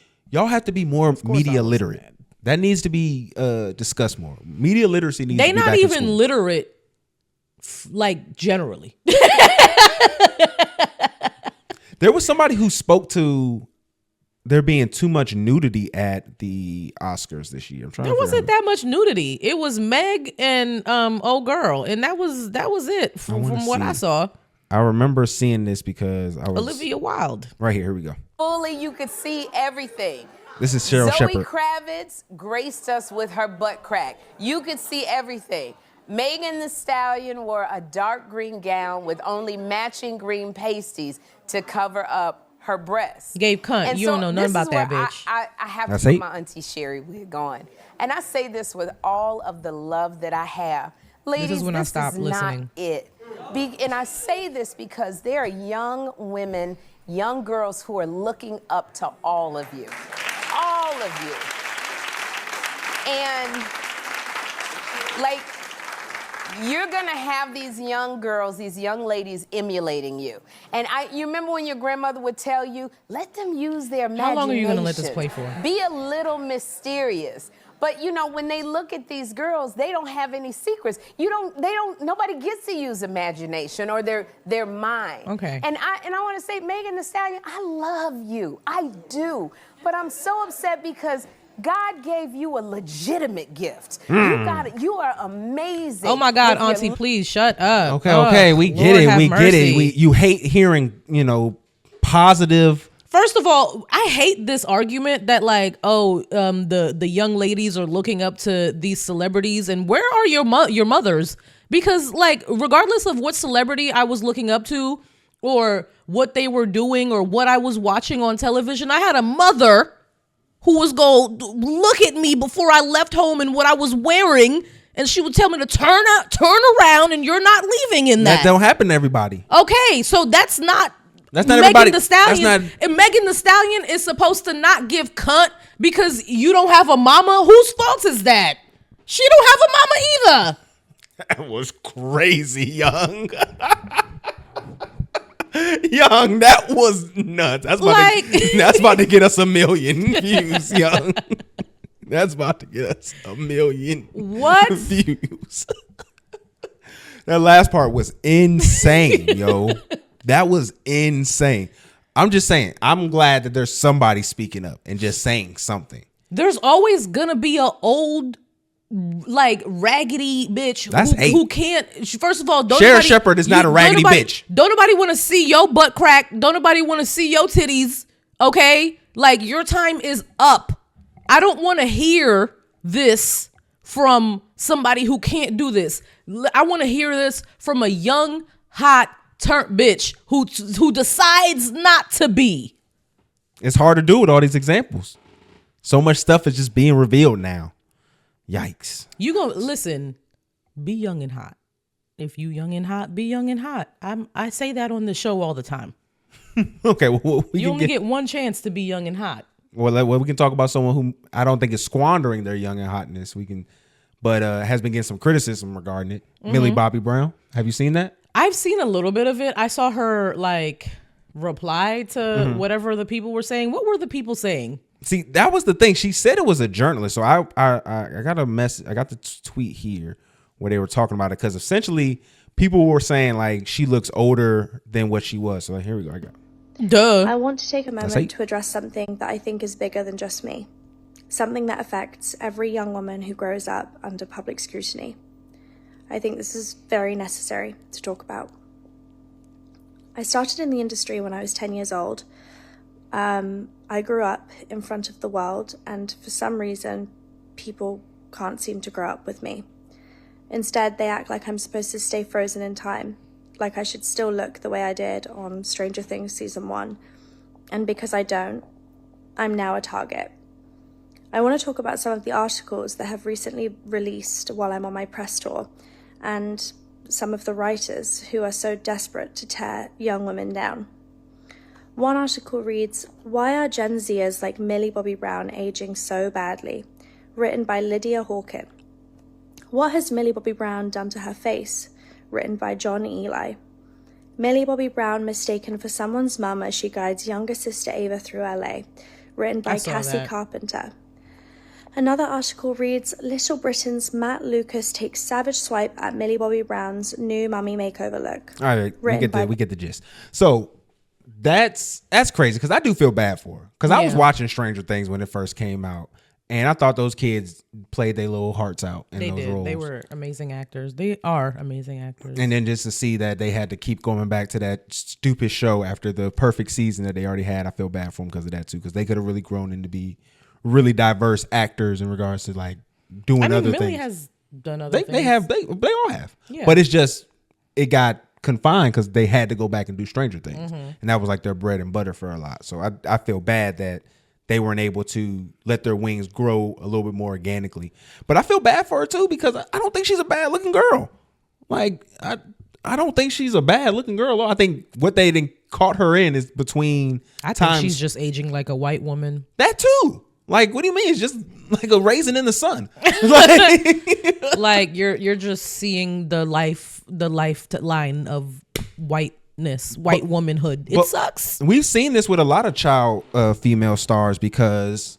more media literate. Mad. That needs to be discussed more. Media literacy needs to be back in school. They not even literate, like generally. There was somebody who spoke to there being too much nudity at the Oscars this year. There wasn't that much nudity. It was Meg and old girl, and that was it from what I saw. I remember seeing this because I was Olivia Wilde. Right here we go. Fully, you could see everything. This is Cheryl Zoe Shepherd. Kravitz graced us with her butt crack. You could see everything. Megan Thee Stallion wore a dark green gown with only matching green pasties to cover up her breasts. Gave cunt. And you so don't know nothing about that, bitch. I have to put my Auntie Sherry wig on. And I say this with all of the love that I have. Ladies, this is when I stopped listening. Not it. And I say this because there are young women, young girls who are looking up to all of you. All of you. And like, you're gonna have these young girls, these young ladies emulating you. And you remember when your grandmother would tell you, let them use their imagination. How long are you gonna let this play for? Be a little mysterious. But you know, when they look at these girls, they don't have any secrets. Nobody gets to use imagination or their mind. Okay. And I want to say, Megan Thee Stallion, I love you. I do. But I'm so upset because God gave you a legitimate gift. You got it. You are amazing. Oh my God, Auntie, please shut up. Okay, we get it. We get it. You hate hearing, positive. First of all, I hate this argument that the young ladies are looking up to these celebrities, and where are your mothers? Because regardless of what celebrity I was looking up to or what they were doing or what I was watching on television, I had a mother who was going to look at me before I left home and what I was wearing, and she would tell me to turn around, and you're not leaving in that. That don't happen to everybody. Okay, so that's not Megan everybody. Thee Stallion. And Megan Thee Stallion is supposed to not give cunt because you don't have a mama. Whose fault is that? She don't have a mama either. That was crazy, Young. Young, that was nuts. That's about to get us 1 million views, Young. That's about to get us 1 million views. That last part was insane, yo. That was insane. I'm just saying, I'm glad that there's somebody speaking up and just saying something. There's always gonna be a old, raggedy bitch who can't. First of all, Sheriff Shepherd is not a raggedy bitch. Don't nobody want to see your butt crack. Don't nobody want to see your titties. Okay, your time is up. I don't want to hear this from somebody who can't do this. I want to hear this from a young, hot, turnt bitch who decides not to be. It's hard to do with all these examples. So much stuff is just being revealed now. Yikes. You gonna listen, be young and hot. If you young and hot, be young and hot. I say that on the show all the time. Okay, well, you only get one chance to be young and hot. Well, we can talk about someone who I don't think is squandering their young and hotness. But has been getting some criticism regarding it. Mm-hmm. Millie Bobby Brown. Have you seen that? I've seen a little bit of it. I saw her reply to whatever the people were saying. What were the people saying? See, that was the thing. She said it was a journalist. So I got a message. I got the tweet here where they were talking about it because essentially people were saying she looks older than what she was. So here we go. I got. Duh. I want to take a moment to address something that I think is bigger than just me. Something that affects every young woman who grows up under public scrutiny. I think this is very necessary to talk about. I started in the industry when I was 10 years old. I grew up in front of the world, and for some reason, people can't seem to grow up with me. Instead, they act like I'm supposed to stay frozen in time, like I should still look the way I did on Stranger Things Season 1. And because I don't, I'm now a target. I want to talk about some of the articles that have recently released while I'm on my press tour, and some of the writers who are so desperate to tear young women down. One article reads, "Why are Gen Zers like Millie Bobby Brown aging so badly?" Written by Lydia Hawken. "What has Millie Bobby Brown done to her face?" Written by John Eli. Millie Bobby Brown mistaken for someone's mum as she guides younger sister Ava through LA. Written by Cassie Carpenter. Another article reads, "Little Britain's Matt Lucas takes savage swipe at Millie Bobby Brown's new mummy makeover look." All right, we get the gist. So that's crazy because I do feel bad for her because I was watching Stranger Things when it first came out, and I thought those kids played their little hearts out in those roles. They were amazing actors. They are amazing actors. And then just to see that they had to keep going back to that stupid show after the perfect season that they already had, I feel bad for them because of that too, because they could have really grown into be really diverse actors in regards to doing other Millie things. has done other things. They all have. Yeah. But it's just it got confined because they had to go back and do Stranger Things, and that was their bread and butter for a lot. So I feel bad that they weren't able to let their wings grow a little bit more organically. But I feel bad for her too because I don't think she's a bad looking girl. I don't think she's a bad looking girl. I think what they then caught her in is between I think she's just aging like a white woman. That too. What do you mean? It's just like a raisin in the sun. Like, Like you're just seeing the line of whiteness, white womanhood. It sucks. We've seen this with a lot of child female stars because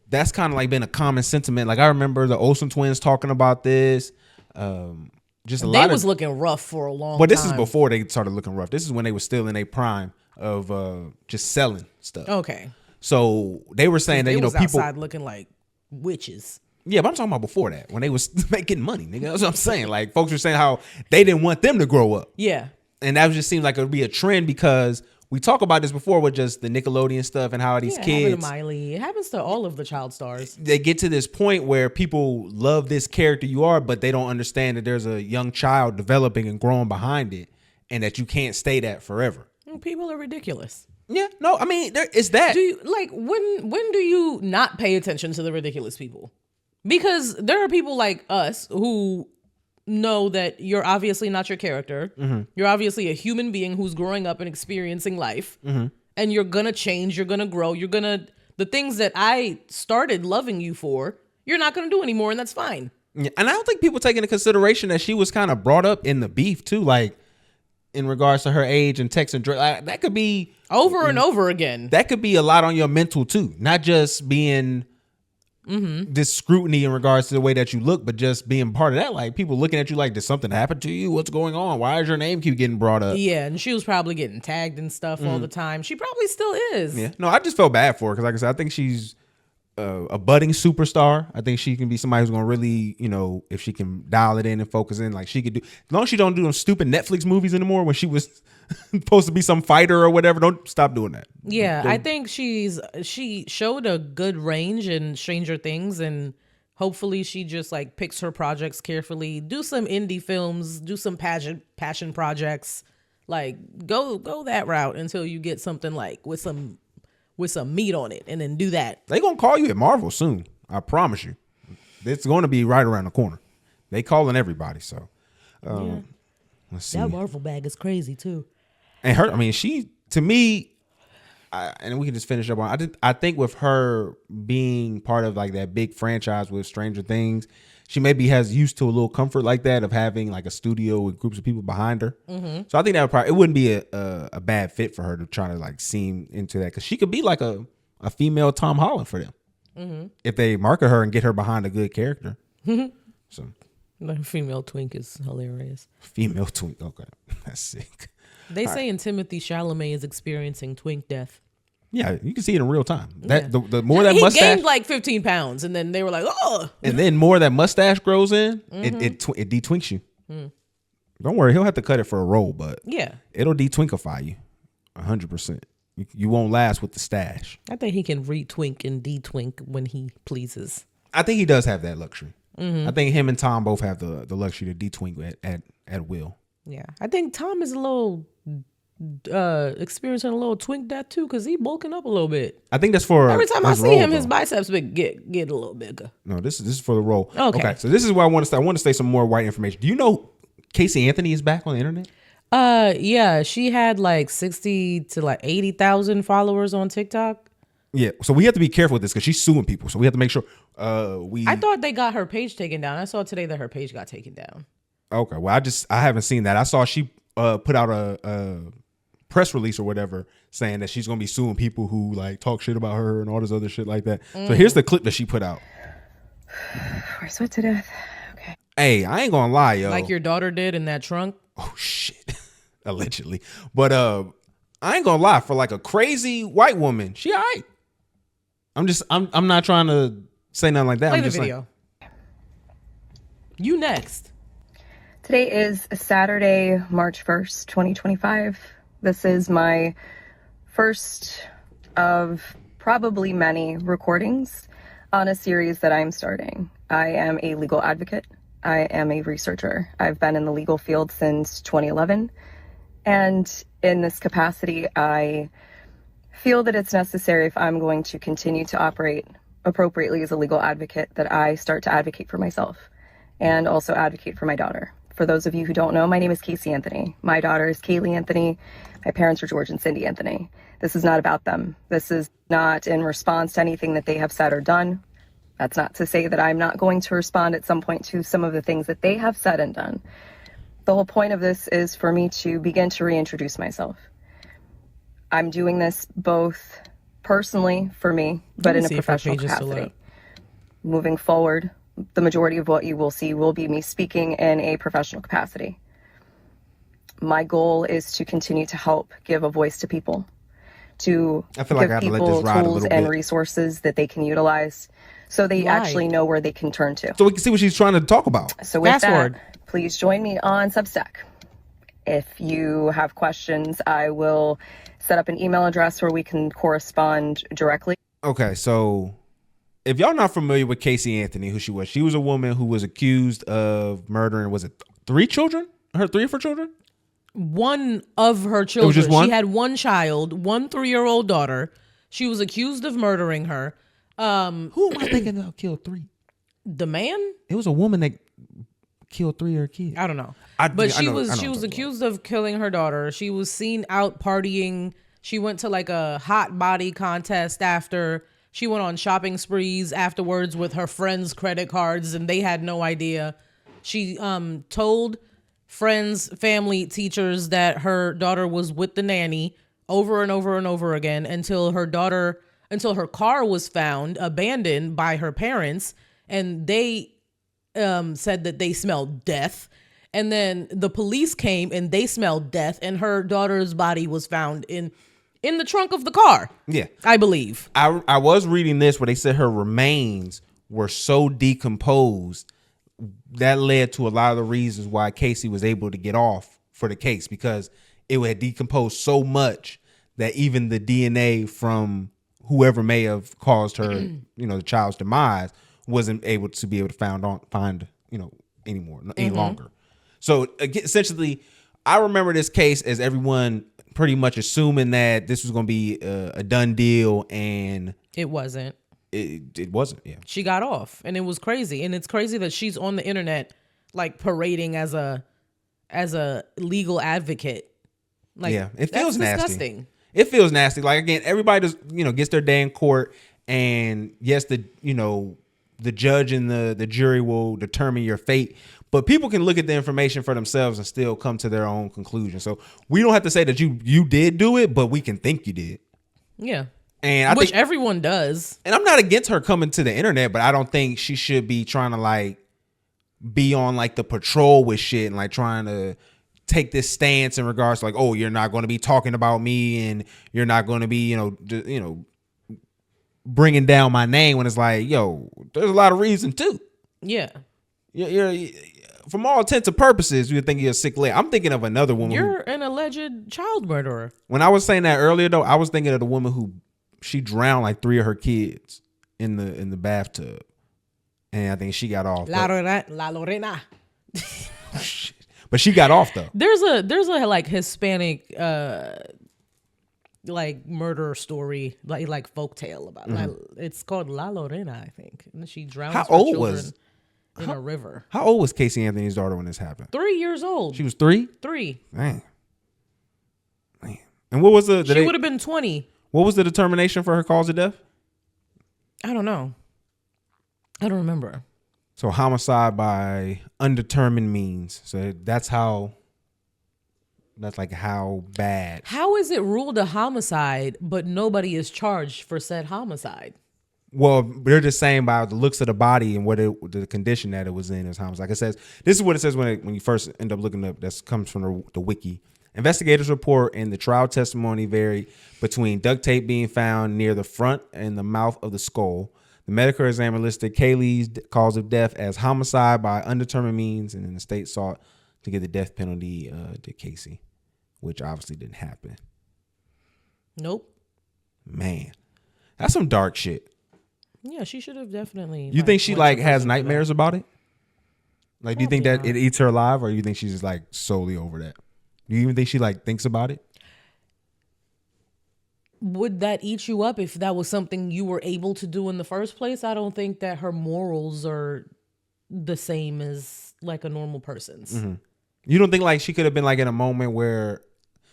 that's kind of like been a common sentiment. Like I remember the Olsen twins talking about this. Just a lot. They was looking rough for a long time. But this is before they started looking rough. This is when they were still in a prime of just selling stuff. Okay. So they were saying that, They you know, was people outside looking like witches. Yeah, but I'm talking about before that, when they was making money, nigga. That's what I'm saying. Like folks were saying how they didn't want them to grow up. Yeah. And that just seemed like it would be a trend because we talk about this before with just the Nickelodeon stuff and how these It happened kids, to Miley. It happens to all of the child stars. they get to this point where people love this character you are, but they don't understand that there's a young child developing and growing behind it and that you can't stay that forever. People are ridiculous. Yeah, no, I mean, there is that. Do you like when do you not pay attention to the ridiculous people? Because there are people like us who know that you're obviously not your character. Mm-hmm. You're obviously a human being who's growing up and experiencing life. Mm-hmm. And you're gonna change, you're gonna grow, the things that I started loving you for, you're not gonna do anymore, and that's fine. Yeah, and I don't think people take into consideration that she was kind of brought up in the beef too, like in regards to her age and text and drug. Like, that could be Over and over again. that could be a lot on your mental too, not just being this scrutiny in regards to the way that you look, but just being part of that. Like people looking at you like, did something happen to you? What's going on? Why is your name keep getting brought up? Yeah, and she was probably getting tagged and stuff all the time. She probably still is. Yeah, no, I just felt bad for her because, like I said, I think she's a budding superstar. I think she can be somebody who's gonna really, you know, if she can dial it in and focus in, like she could do. As long as she don't do those stupid Netflix movies anymore, when she was supposed to be some fighter or whatever, don't stop doing that. Yeah, I think she showed a good range in Stranger Things, and hopefully she just like picks her projects carefully. Do some indie films, do some passion projects. Like go that route until you get something like with some meat on it, and then do that. They gonna call you at Marvel soon. I promise you. It's gonna be right around the corner. They calling everybody. So let's see. That Marvel bag is crazy too. And her, I mean, she to me, and we can just finish up on. I think with her being part of like that big franchise with Stranger Things, she maybe has used to a little comfort like that of having like a studio with groups of people behind her. Mm-hmm. So I think that would probably, it wouldn't be a bad fit for her to try to like seem into that, because she could be like a female Tom Holland for them if they market her and get her behind a good character. So The female twink is hilarious. Female twink, okay, that's sick. They say in Timothy Chalamet is experiencing twink death. Yeah, you can see it in real time. That the more that he mustache gained like 15 pounds, and then they were like, oh. and then more that mustache grows in, it detwinks you. Don't worry, he'll have to cut it for a role, but Yeah. it'll detwinkify you 100%. You won't last with the stash. I think he can retwink and detwink when he pleases. I think he does have that luxury. I think him and Tom both have the luxury to detwink at will. Yeah. I think Tom is a little experiencing a little twink death too, because he bulking up a little bit. I think that's for Every time I his see role, him, though. his biceps get a little bigger. No, this is for the role. Okay. So this is where I want to stay. I want to stay some more white information. Do you know Casey Anthony is back on the internet? Yeah, she had like 60 to like 80,000 followers on TikTok. Yeah. So we have to be careful with this because she's suing people. So we have to make sure I thought they got her page taken down. I saw today that her page got taken down. Okay. Well, I haven't seen that. I saw she put out a press release or whatever saying that she's gonna be suing people who like talk shit about her and all this other shit like that. So here's the clip that she put out. We're sweat to death. Okay. Hey, I ain't gonna lie, yo. Like your daughter did in that trunk. Oh shit. Allegedly. But I ain't gonna lie, for like a crazy white woman, she all right. I'm not trying to say nothing like that. Play I'm the just video. You next. Today is Saturday, March 1st, 2025. This is my first of probably many recordings on a series that I'm starting. I am a legal advocate. I am a researcher. I've been in the legal field since 2011. And in this capacity, I feel that it's necessary, if I'm going to continue to operate appropriately as a legal advocate, that I start to advocate for myself and also advocate for my daughter. For those of you who don't know, my name is Casey Anthony. My daughter is Kaylee Anthony. My parents are George and Cindy Anthony. This is not about them. This is not in response to anything that they have said or done. That's not to say that I'm not going to respond at some point to some of the things that they have said and done. The whole point of this is for me to begin to reintroduce myself. I'm doing this both personally for me, but in a professional capacity. Moving forward, the majority of what you will see will be me speaking in a professional capacity. My goal is to continue to help give a voice to people, to give people tools and resources that they can utilize so they actually know where they can turn to. So we can see what she's trying to talk about. So with that, please join me on Substack. If you have questions, I will set up an email address where we can correspond directly. Okay, so if y'all not familiar with Casey Anthony, who she was a woman who was accused of murdering, was it 3 children? Three of her children? One of her children. It was just one? She had one child, one 3-year-old daughter. She was accused of murdering her. Who am I thinking that killed 3? The man? It was a woman that killed 3 of her kids. I don't know. But she was accused of killing her daughter. She was seen out partying. She went to like a hot body contest after. She went on shopping sprees afterwards with her friends' credit cards, and they had no idea. She told friends, family, teachers that her daughter was with the nanny over and over and over again until her car was found abandoned by her parents, and they said that they smelled death. And then the police came and they smelled death, and her daughter's body was found in the trunk of the car. Yeah. I believe. I was reading this where they said her remains were so decomposed that led to a lot of the reasons why Casey was able to get off for the case, because it had decomposed so much that even the DNA from whoever may have caused her, the child's demise wasn't able to find anymore, any longer. So essentially, I remember this case as everyone pretty much assuming that this was going to be a done deal, and it wasn't. It wasn't. Yeah, she got off, and it was crazy. And it's crazy that she's on the internet like parading as a legal advocate. Like, yeah, it feels nasty. Disgusting. It feels nasty. Like, again, everybody just gets their day in court, and yes, the judge and the jury will determine your fate. But people can look at the information for themselves and still come to their own conclusion. So we don't have to say that you did do it, but we can think you did. Yeah. And I think everyone does. And I'm not against her coming to the internet, but I don't think she should be trying to like be on like the patrol with shit and like trying to take this stance in regards to like, oh, you're not going to be talking about me and you're not going to be, bringing down my name, when it's like, yo, there's a lot of reason too. Yeah. You're from all intents and purposes, you would think you're a sick lady. I'm thinking of another woman. You're an alleged child murderer. When I was saying that earlier, though, I was thinking of the woman who she drowned like 3 of her kids in the bathtub, and I think she got off. La Lorena. But she got off though. There's a like Hispanic like murder story, like folktale about it's called La Lorena, I think. And she drowned her children in a river. How old was Casey Anthony's daughter when this happened? 3 years old. She was 3? 3. Man. And what was she would have been 20. What was the determination for her cause of death? I don't know. I don't remember. So homicide by undetermined means. So that's like how bad. How is it ruled a homicide, but nobody is charged for said homicide? Well, they're just saying by the looks of the body and the condition that it was in is homicide. Like it says, this is what it says when you first end up looking up. That comes from the wiki. Investigators report and the trial testimony varied between duct tape being found near the front and the mouth of the skull. The medical examiner listed Kaylee's cause of death as homicide by undetermined means, and then the state sought to get the death penalty to Casey, which obviously didn't happen. Nope. Man, that's some dark shit. Yeah, she should have definitely. You think she like has nightmares about it? Like, do you think that it eats her alive, or do you think she's just like solely over that? Do you even think she like thinks about it? Would that eat you up if that was something you were able to do in the first place? I don't think that her morals are the same as like a normal person's. Mm-hmm. You don't think like she could have been like in a moment where,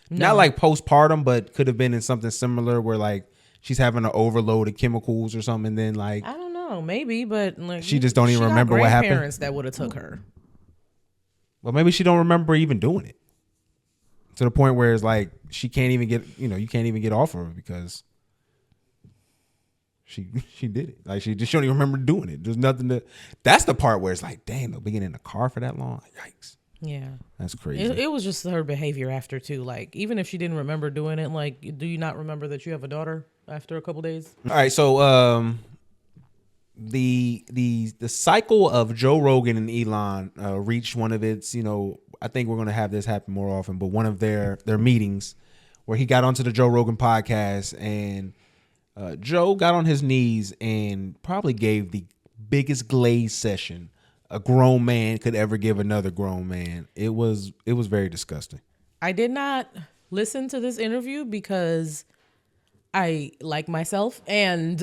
not like postpartum, but could have been in something similar where like she's having an overload of chemicals or something, and then like I don't know. Oh, maybe, but like she just don't even remember what happened. Grandparents that would have took her. Well, maybe she don't remember even doing it. To the point where it's like she can't even get, you can't even get off of her because she did it. Like she just don't even remember doing it. There's nothing to. That's the part where it's like, damn, they'll be in the car for that long. Yikes. Yeah, that's crazy. It was just her behavior after too. Like even if she didn't remember doing it, like do you not remember that you have a daughter after a couple days? All right, so the cycle of Joe Rogan and Elon reached one of its, I think we're gonna have this happen more often, but one of their meetings where he got onto the Joe Rogan podcast and Joe got on his knees and probably gave the biggest glaze session a grown man could ever give another grown man. It was very disgusting. I did not listen to this interview because I like myself and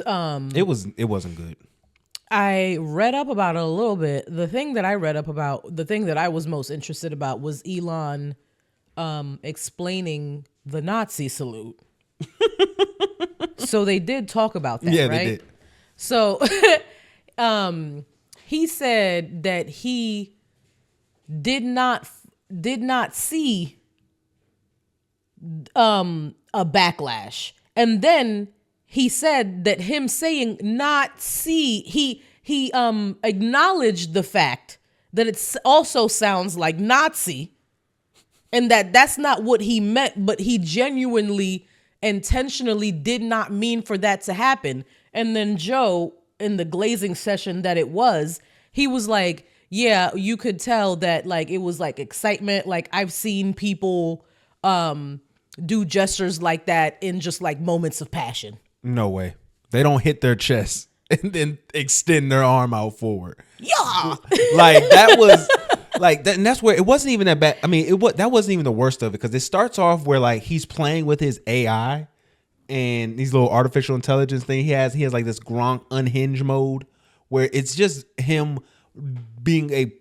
it wasn't good. I read up about it a little bit. The thing that I was most interested about was Elon explaining the Nazi salute. So they did talk about that, right? They did. So he said that he did not see a backlash. And then he said that him saying not see, he acknowledged the fact that it also sounds like Nazi and that's not what he meant, but he genuinely, intentionally did not mean for that to happen. And then Joe, in the glazing session that it was, he was like, yeah, you could tell that like it was like excitement. Like I've seen people do gestures like that in just like moments of passion. No way. They don't hit their chest and then extend their arm out forward. Yeah. Like that was like that, and that's where it wasn't even that bad. I mean, that wasn't even the worst of it because it starts off where like he's playing with his AI and these little artificial intelligence thing he has like this Gronk unhinged mode where it's just him being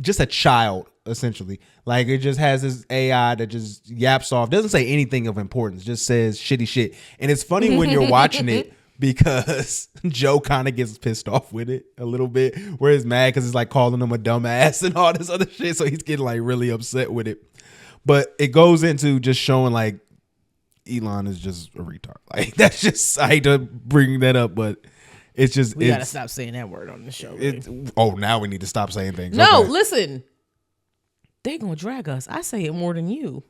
just a child essentially. Like it just has this AI that just yaps off, doesn't say anything of importance, just says shitty shit. And it's funny when you're watching it because Joe kind of gets pissed off with it a little bit, where he's mad because it's like calling him a dumbass and all this other shit. So he's getting like really upset with it. But it goes into just showing like Elon is just a retard. Like that's just, I hate to bring that up, but it's just we gotta stop saying that word on the show. Now we need to stop saying things. No, okay. Listen, they gonna drag us. I say it more than you.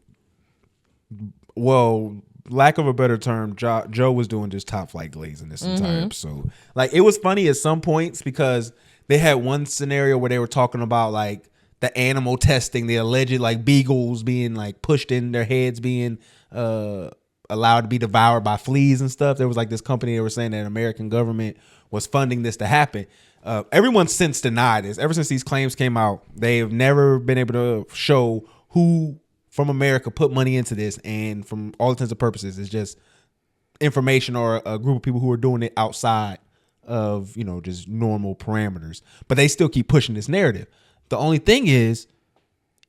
Well, lack of a better term, Joe was doing just top flight glazing this entire episode. Like it was funny at some points because they had one scenario where they were talking about like the animal testing, the alleged like beagles being like pushed in their heads, being allowed to be devoured by fleas and stuff. There was like this company, they were saying that American government was funding this to happen. Everyone's since denied this. Ever since these claims came out, they've never been able to show who from America put money into this. And from all intents and purposes, it's just information or a group of people who are doing it outside of, just normal parameters. But they still keep pushing this narrative. The only thing is,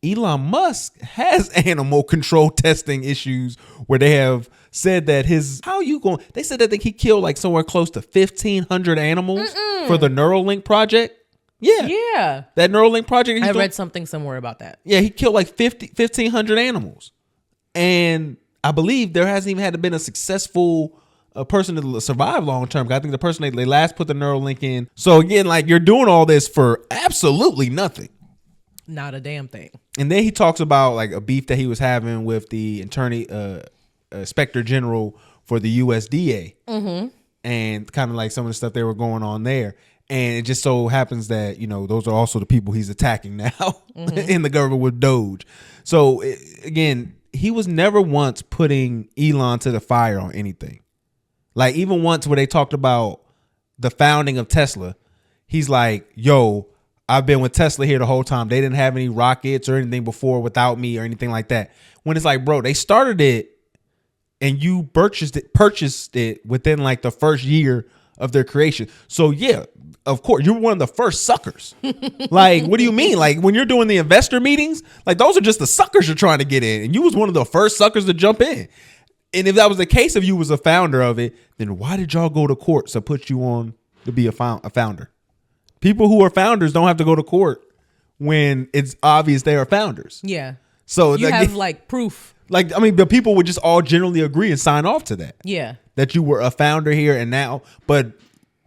Elon Musk has animal control testing issues where they have said that they said that he killed like somewhere close to 1,500 animals for the Neuralink project. Yeah. That Neuralink project. I read something somewhere about that. Yeah, he killed like 1,500 animals. And I believe there hasn't even had to been a successful person to survive long term. I think the person they last put the Neuralink in. So again, like you're doing all this for absolutely nothing. Not a damn thing. And then he talks about like a beef that he was having with the inspector general for the USDA, and kind of like some of the stuff they were going on there. And it just so happens that those are also the people he's attacking now in the government with Doge. So again, he was never once putting Elon to the fire on anything. Like even once where they talked about the founding of Tesla, he's like, "Yo, I've been with Tesla here the whole time. They didn't have any rockets or anything before without me or anything like that." When it's like, bro, they started it and you purchased it within like the first year of their creation. So yeah, of course, you're one of the first suckers. Like, what do you mean? Like when you're doing the investor meetings, like those are just the suckers you're trying to get in. And you was one of the first suckers to jump in. And if that was the case, if you was a founder of it, then why did y'all go to court to put you on to be a founder. People who are founders don't have to go to court when it's obvious they are founders. Yeah. So you have like proof. Like, I mean, the people would just all generally agree and sign off to that. Yeah. That you were a founder here and now. But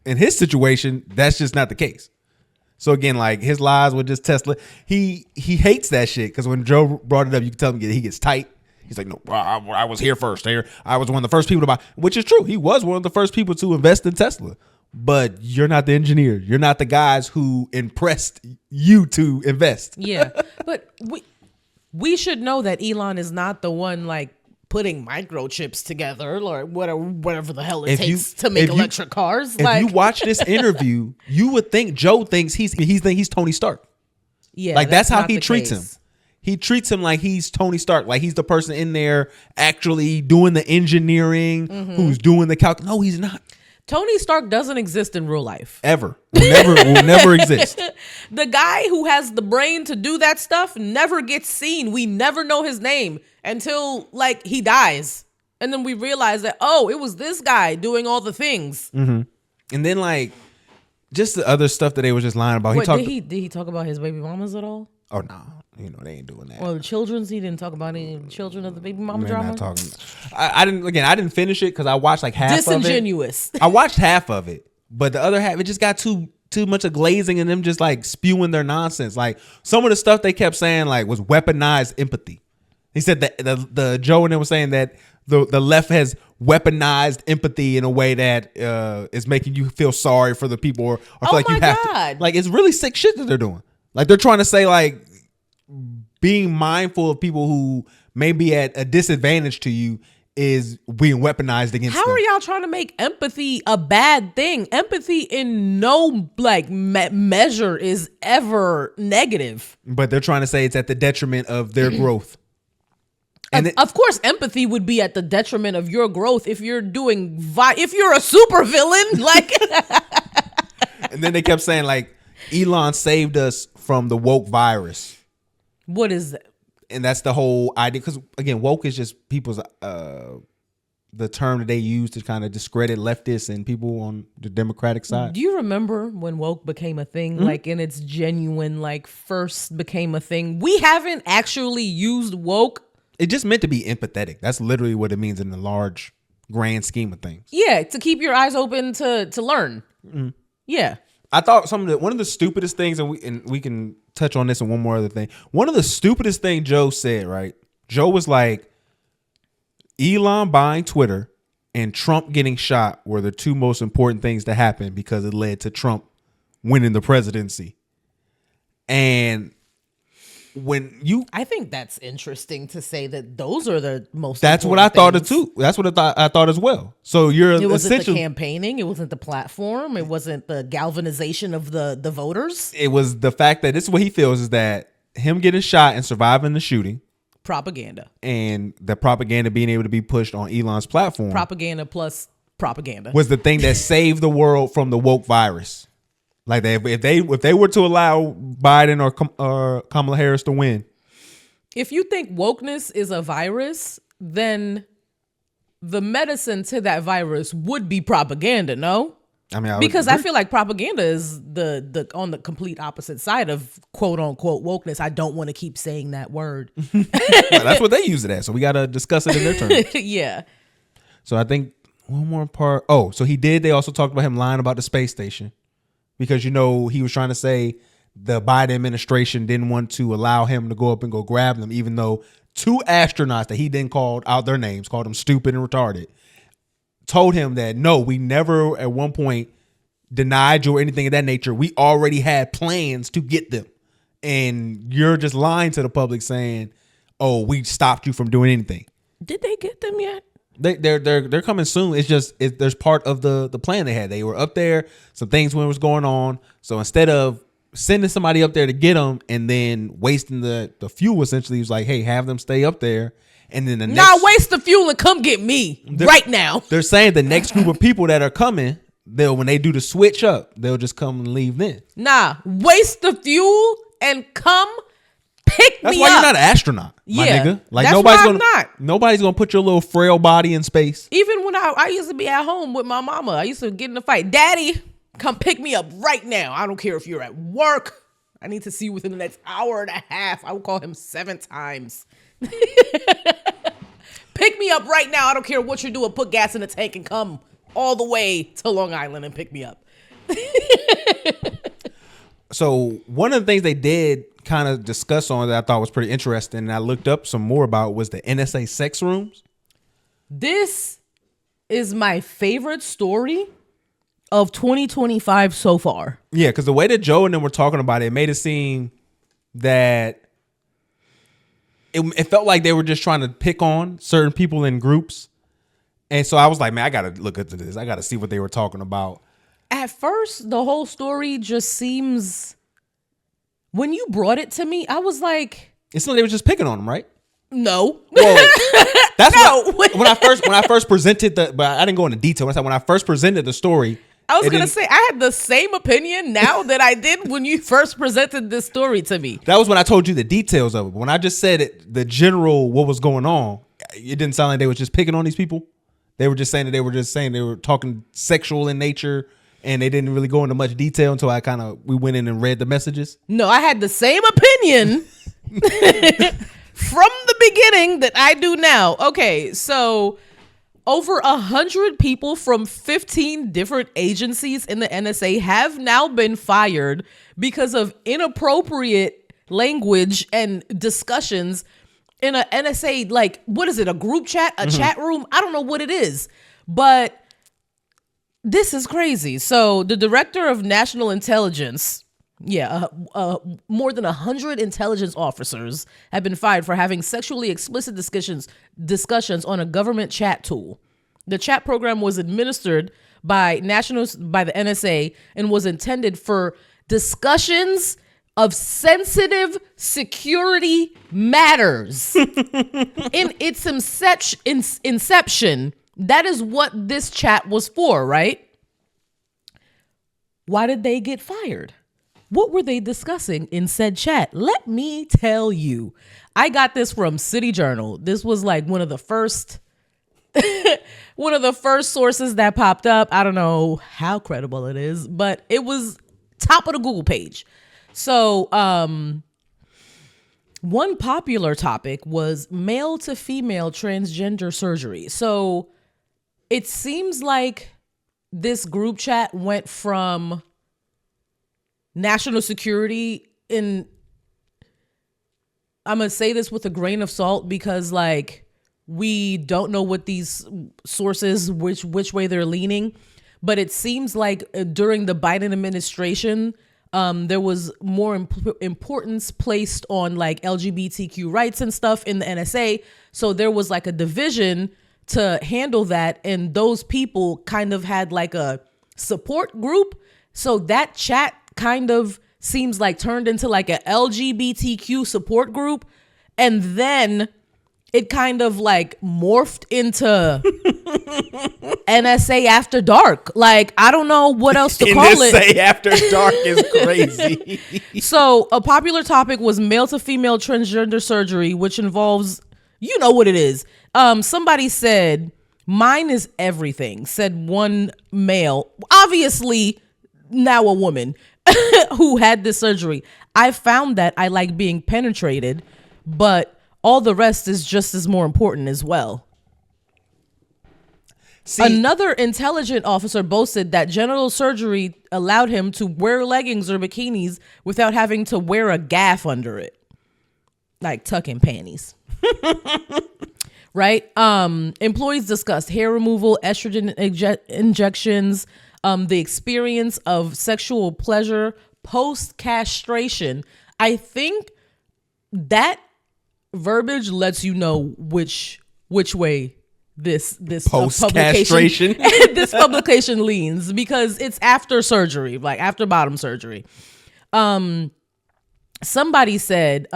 in his situation, that's just not the case. So again, like his lies with just Tesla, he hates that shit because when Joe brought it up, you can tell him he gets tight. He's like, no, I was here first. I was one of the first people to buy, which is true. He was one of the first people to invest in Tesla. But you're not the engineer. You're not the guys who impressed you to invest. Yeah. But we should know that Elon is not the one like putting microchips together or whatever the hell it takes to make electric cars. If you watch this interview, you would think Joe thinks he's Tony Stark. Yeah. Like that's how he treats him. He treats him like he's Tony Stark, like he's the person in there actually doing the engineering, who's doing the calc. No, he's not. Tony Stark doesn't exist in real life. Ever. Will never exist. The guy who has the brain to do that stuff never gets seen. We never know his name until like he dies. And then we realize that, oh, it was this guy doing all the things. Mm-hmm. And then like just the other stuff that they was just lying about. Wait, did he talk about his baby mamas at all? Oh, no. You know, they ain't doing that. Well, the children's, he didn't talk about any children of the baby mama drama. Not talking. I didn't finish it because I watched like half of it. Disingenuous. I watched half of it, but the other half, it just got too much of glazing and them just like spewing their nonsense. Like some of the stuff they kept saying like was weaponized empathy. He said that the Joe and them was saying that the left has weaponized empathy in a way that is making you feel sorry for the people or feel like you have to. Like it's really sick shit that they're doing. Like they're trying to say like being mindful of people who may be at a disadvantage to you is being weaponized against them. How are y'all trying to make empathy a bad thing? Empathy in no like measure is ever negative. But they're trying to say it's at the detriment of their growth. And of course, empathy would be at the detriment of your growth if you're doing if you're a super villain. Like, and then they kept saying like Elon saved us from the woke virus. What is that? And that's the whole idea. Because again, woke is just people's the term that they use to kind of discredit leftists and people on the Democratic side. Do you remember when woke became a thing? Like in its genuine, like first became a thing. We haven't actually used woke. It just meant to be empathetic. That's literally what it means in the large grand scheme of things. Yeah, to keep your eyes open to learn. Yeah. I thought one of the stupidest things, and we can touch on this and one more other thing. One of the stupidest things Joe said, right? Joe was like, Elon buying Twitter and Trump getting shot were the two most important things to happen because it led to Trump winning the presidency. And I think that's interesting to say that those are the most. That's what I thought too. That's what I thought as well. So it wasn't the campaigning. It wasn't the platform. It wasn't the galvanization of the voters. It was the fact that this is what he feels is that him getting shot and surviving the shooting, propaganda, and the propaganda being able to be pushed on Elon's platform, propaganda plus propaganda, was the thing that saved the world from the woke virus. Like if they were to allow Biden or Kamala Harris to win. If you think wokeness is a virus, then the medicine to that virus would be propaganda, no? I mean, I feel like propaganda is the on the complete opposite side of quote unquote wokeness. I don't want to keep saying that word. Well, that's what they use it as. So we got to discuss it in their terms. Yeah. So I think one more part. Oh, so they also talked about him lying about the space station. Because, he was trying to say the Biden administration didn't want to allow him to go up and go grab them, even though two astronauts that he then called out their names, called them stupid and retarded, told him that, no, we never at one point denied you or anything of that nature. We already had plans to get them. And you're just lying to the public saying, oh, we stopped you from doing anything. Did they get them yet? They're coming soon. It's just there's part of the plan they had. They were up there. Some things was going on. So instead of sending somebody up there to get them and then wasting the fuel, essentially, he was like, hey, have them stay up there. And then waste the fuel and come get me right now. They're saying the next group of people that are coming, when they do the switch up, they'll just come and leave then. Waste the fuel and come pick me up. That's why you're not an astronaut, my nigga. Like that's nobody's gonna put your little frail body in space. Even when I used to be at home with my mama, I used to get in a fight. Daddy, Come pick me up right now. I don't care if you're at work. I need to see you within the next hour and a half. I will call him 7 times. Pick me up right now. I don't care what you're doing. Put gas in the tank and come all the way to Long Island and pick me up. So one of the things they did kind of discuss on that I thought was pretty interesting, and I looked up some more about, was the NSA sex rooms. This is my favorite story of 2025 so far. Yeah, because the way that Joe and them were talking about it made it seem that it felt like they were just trying to pick on certain people in groups. And so I was like, man, I got to look into this. I got to see what they were talking about. At first, the whole story just seems, when you brought it to me, I was like, it's like they were just picking on them, right? No. Well, that's no. When I first presented but I didn't go into detail. When I first presented the story, I was going to say, I had the same opinion now that I did when you first presented this story to me. That was when I told you the details of it. But when I just said it, the general, what was going on, it didn't sound like they were just picking on these people. They were just saying that they were talking sexual in nature, and they didn't really go into much detail until we went in and read the messages. No, I had the same opinion from the beginning that I do now. Okay, so over 100 people from 15 different agencies in the NSA have now been fired because of inappropriate language and discussions in a NSA, like, what is it, a group chat, a chat room? I don't know what it is, but this is crazy. So the director of national intelligence, more than 100 intelligence officers have been fired for having sexually explicit discussions on a government chat tool. The chat program was administered by the NSA and was intended for discussions of sensitive security matters. In its inception, that is what this chat was for, right? Why did they get fired? What were they discussing in said chat? Let me tell you. I got this from City Journal. This was like one of the first sources that popped up. I don't know how credible it is, but it was top of the Google page. So, one popular topic was male to female transgender surgery. So it seems like this group chat went from national security I'm going to say this with a grain of salt because like we don't know what these sources, which way they're leaning, but it seems like during the Biden administration, there was more importance placed on like LGBTQ rights and stuff in the NSA. So there was like a division to handle that. And those people kind of had like a support group. So that chat kind of seems like turned into like a LGBTQ support group. And then it kind of like morphed into NSA After Dark. Like, I don't know what else to call it. NSA After Dark is crazy. So a popular topic was male to female transgender surgery, which involves, you know what it is. Somebody said, mine is everything, said one male, obviously now a woman who had this surgery. I found that I like being penetrated, but all the rest is just as more important as well. Another intelligent officer boasted that genital surgery allowed him to wear leggings or bikinis without having to wear a gaff under it. Like tuck-in panties. Right? Employees discussed hair removal, estrogen injections, the experience of sexual pleasure post-castration. I think that verbiage lets you know which way this post-castration this publication leans, because it's after surgery, like after bottom surgery. Somebody said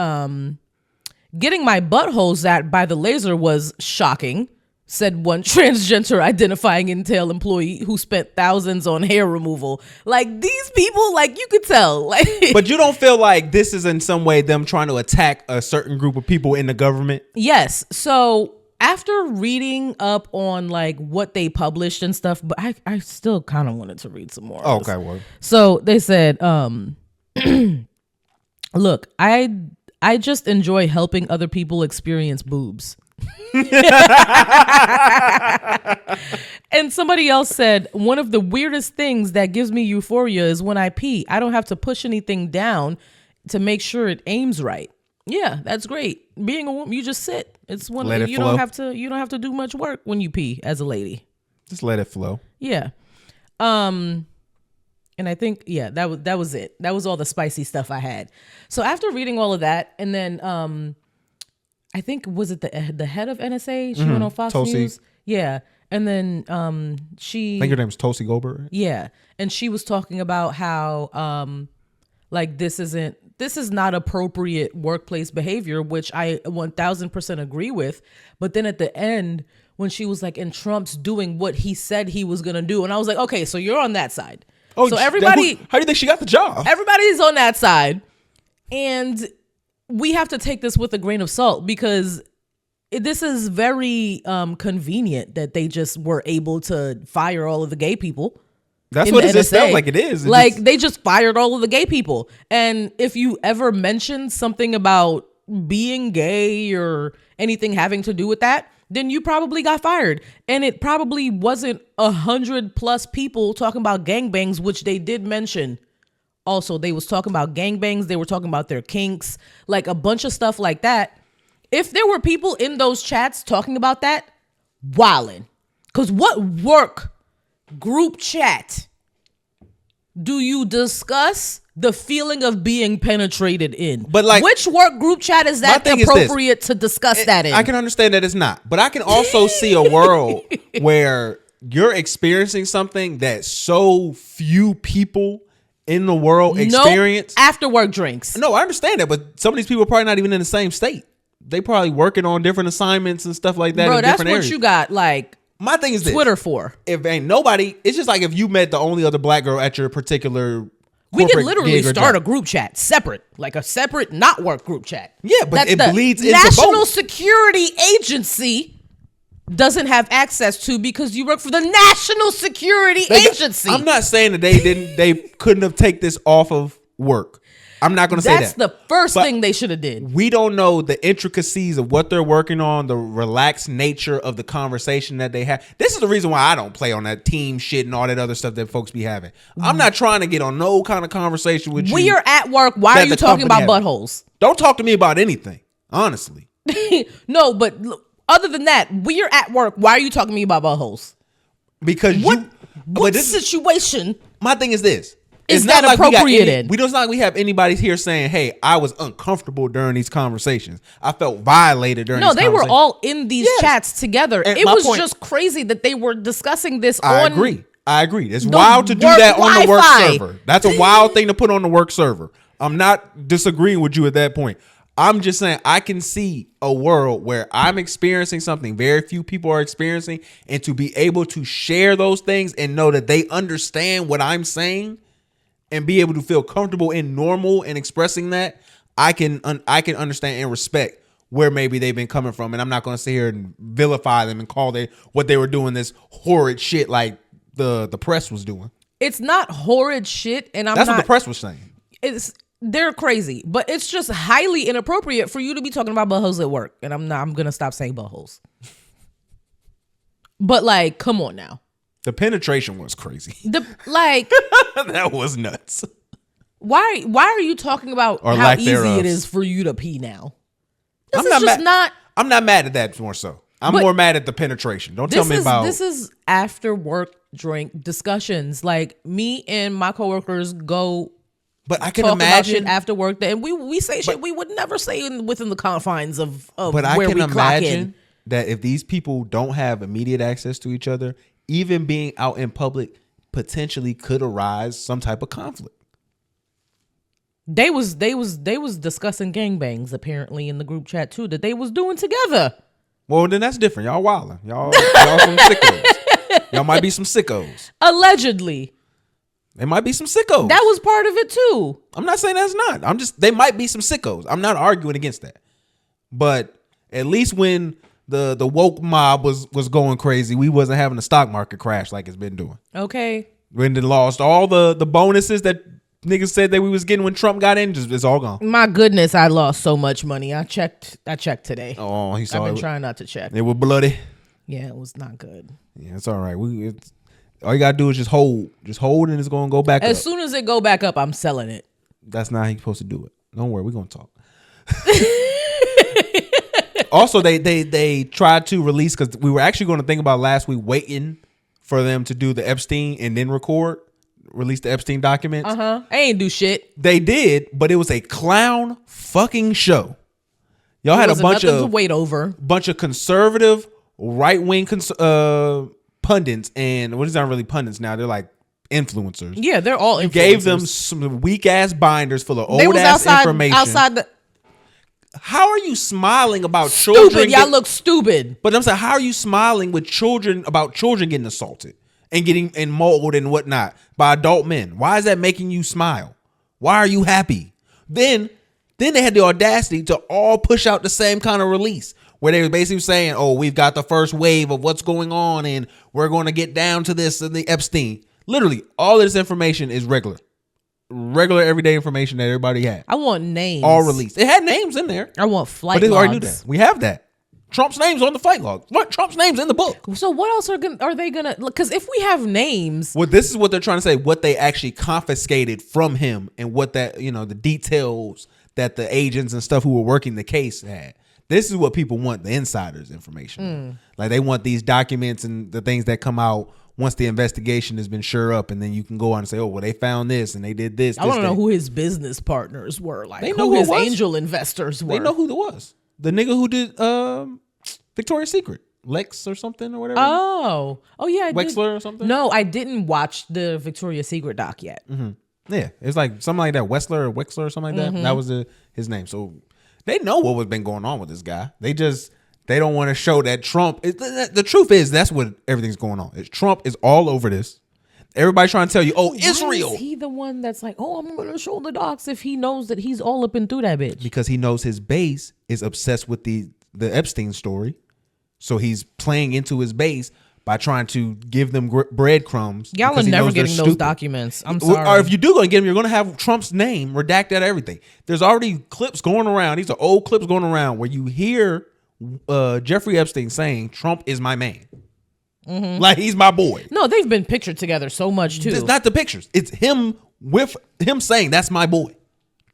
getting my butthole zapped by the laser was shocking, said one transgender identifying Intel employee who spent thousands on hair removal. Like, these people, like, you could tell. Like, but you don't feel like this is in some way them trying to attack a certain group of people in the government? Yes. So after reading up on like what they published and stuff, but I still kind of wanted to read some more. Okay, well. So they said, look, I just enjoy helping other people experience boobs. And somebody else said, one of the weirdest things that gives me euphoria is when I pee. I don't have to push anything down to make sure it aims right. Yeah, that's great. Being a woman, you just sit. It's one let of, it you flow. don't have to do much work when you pee as a lady. Just let it flow. Yeah. And I think, yeah, that was it. That was all the spicy stuff I had. So after reading all of that, and then I think, was it the head of NSA? She went on Fox Tulsi. News. Yeah. And then she... I think her name is Tulsi Goldberg. Yeah. And she was talking about how like this is not appropriate workplace behavior, which I 1000% agree with. But then at the end, when she was like, and Trump's doing what he said he was going to do. And I was like, okay, so you're on that side. Oh, so everybody... How do you think she got the job? Everybody's on that side. And we have to take this with a grain of salt because this is very convenient that they just were able to fire all of the gay people. That's what it just felt like it is. They just fired all of the gay people. And if you ever mentioned something about being gay or anything having to do with that, then you probably got fired. And it probably wasn't 100+ people talking about gangbangs, which they did mention. Also, they was talking about gangbangs. They were talking about their kinks, like a bunch of stuff like that. If there were people in those chats talking about that, wildin'. Because what work group chat do you discuss the feeling of being penetrated in? But like, which work group chat is that appropriate to discuss that in? I can understand that it's not, but I can also see a world where you're experiencing something that so few people in the world experience. After work drinks. No, I understand that, but some of these people are probably not even in the same state. They probably working on different assignments and stuff like that. Bro, in that's different what areas. you got like my thing is this. Twitter for. If ain't nobody, it's just like if you met the only other black girl at your particular we could corporate literally gig or start job. a group chat separate, like a separate not work group chat. Yeah, but it bleeds into National both. Security Agency doesn't have access to because you work for the National Security Agency. I'm not saying that they couldn't have taken this off of work. I'm not going to say that. That's the first thing they should have did. We don't know the intricacies of what they're working on, the relaxed nature of the conversation that they have. This is the reason why I don't play on that team shit and all that other stuff that folks be having. I'm not trying to get on no kind of conversation with you. We are at work. Why are you talking about buttholes? Don't talk to me about anything, honestly. No, but other than that, we are at work. Why are you talking to me about buttholes? Because what situation? My thing is this. Is that appropriated? We don't like we have anybody here saying, "Hey, I was uncomfortable during these conversations. I felt violated during." No, these they were conversations." all in these chats together. And it my was point- just crazy that they were discussing this. I agree. It's wild to do that on the work server. That's a wild thing to put on the work server. I'm not disagreeing with you at that point. I'm just saying I can see a world where I'm experiencing something very few people are experiencing, and to be able to share those things and know that they understand what I'm saying. And be able to feel comfortable and normal in expressing that, I can understand and respect where maybe they've been coming from, and I'm not going to sit here and vilify them and call what they were doing this horrid shit like the press was doing. It's not horrid shit, and that's what the press was saying. They're crazy, but it's just highly inappropriate for you to be talking about buttholes at work, and I'm gonna stop saying buttholes. But like, come on now. The penetration was crazy. That was nuts. Why are you talking about or how easy thereof. it is for you to pee now? I'm not mad at that more so. I'm more mad at the penetration. Don't tell me about this is after work drink discussions. Like me and my coworkers go. But I can talk imagine about shit after work, and we say shit we would never say within the confines of but where I can we clock imagine in. that if these people don't have immediate access to each other, even being out in public potentially could arise some type of conflict. They was discussing gangbangs apparently in the group chat too that they was doing together. Well, then that's different. Y'all wilding. Y'all some sickos. Y'all might be some sickos. Allegedly. They might be some sickos. That was part of it too. I'm not saying that's not. They might be some sickos. I'm not arguing against that. But at least when the woke mob was going crazy, we wasn't having a stock market crash like it's been doing. Okay. When they lost all the bonuses that niggas said that we was getting when Trump got in, just it's all gone. My goodness, I lost so much money. I checked today. Oh, he saw I've been trying not to check. It was bloody. Yeah, it was not good. Yeah, it's all right. All you gotta do is just hold, and it's gonna go back up. As soon as it go back up, I'm selling it. That's not how you're supposed to do it. Don't worry, we're gonna talk. Also, they tried to release, because we were actually going to think about last week waiting for them to do the Epstein and then release the Epstein documents. I ain't do shit. They did, but it was a clown fucking show. Y'all had a bunch of to wait over. Bunch of conservative right wing pundits, and what is not really pundits now? They're like influencers. Yeah, they're all influencers. Gave them some weak ass binders full of They old was ass information. outside the. How are you smiling about Stupid. children? Y'all look stupid. But I'm saying, how are you smiling with children about children getting assaulted and getting mauled and whatnot by adult men? Why is that making you smile? Why are you happy? Then they had the audacity to all push out the same kind of release where they were basically saying, "Oh, we've got the first wave of what's going on, and we're going to get down to this and the Epstein." Literally, all of this information is regular everyday information that everybody had. I want names. All released. It had names in there. I want flight but they logs. already knew that. We have that. Trump's name's on the flight log. What? Trump's name's in the book. So what else are they gonna? Because if we have names, well, this is what they're trying to say. What they actually confiscated from him, and what that the details that the agents and stuff who were working the case had. This is what people want, the insiders' information. Like they want these documents and the things that come out once the investigation has been sure up, and then you can go on and say, "Oh, well, they found this and they did this." I want to know who his business partners were, like they know who his was. angel investors were. They know who it was. The nigga who did Victoria's Secret, Lex or something or whatever. Oh yeah, I Wexler or something. No, I didn't watch the Victoria's Secret doc yet. Yeah, it's like something like that, Wexler or something like that. That was his name. So they know what was been going on with this guy. They don't want to show that Trump. The truth is, that's what everything's going on. Trump is all over this. Everybody's trying to tell you, "Oh, Israel." Why is he the one that's like, "Oh, I'm going to show the docs," if he knows that he's all up and through that bitch? Because he knows his base is obsessed with the Epstein story, so he's playing into his base by trying to give them breadcrumbs. Y'all are never getting those documents. I'm sorry. Or if you do go and get them, you're going to have Trump's name redacted out of everything. There's already clips going around. These are old clips going around where you hear Jeffrey Epstein saying, "Trump is my man." Like he's my boy. No, they've been pictured together so much too. It's not the pictures. It's him with him saying, "That's my boy.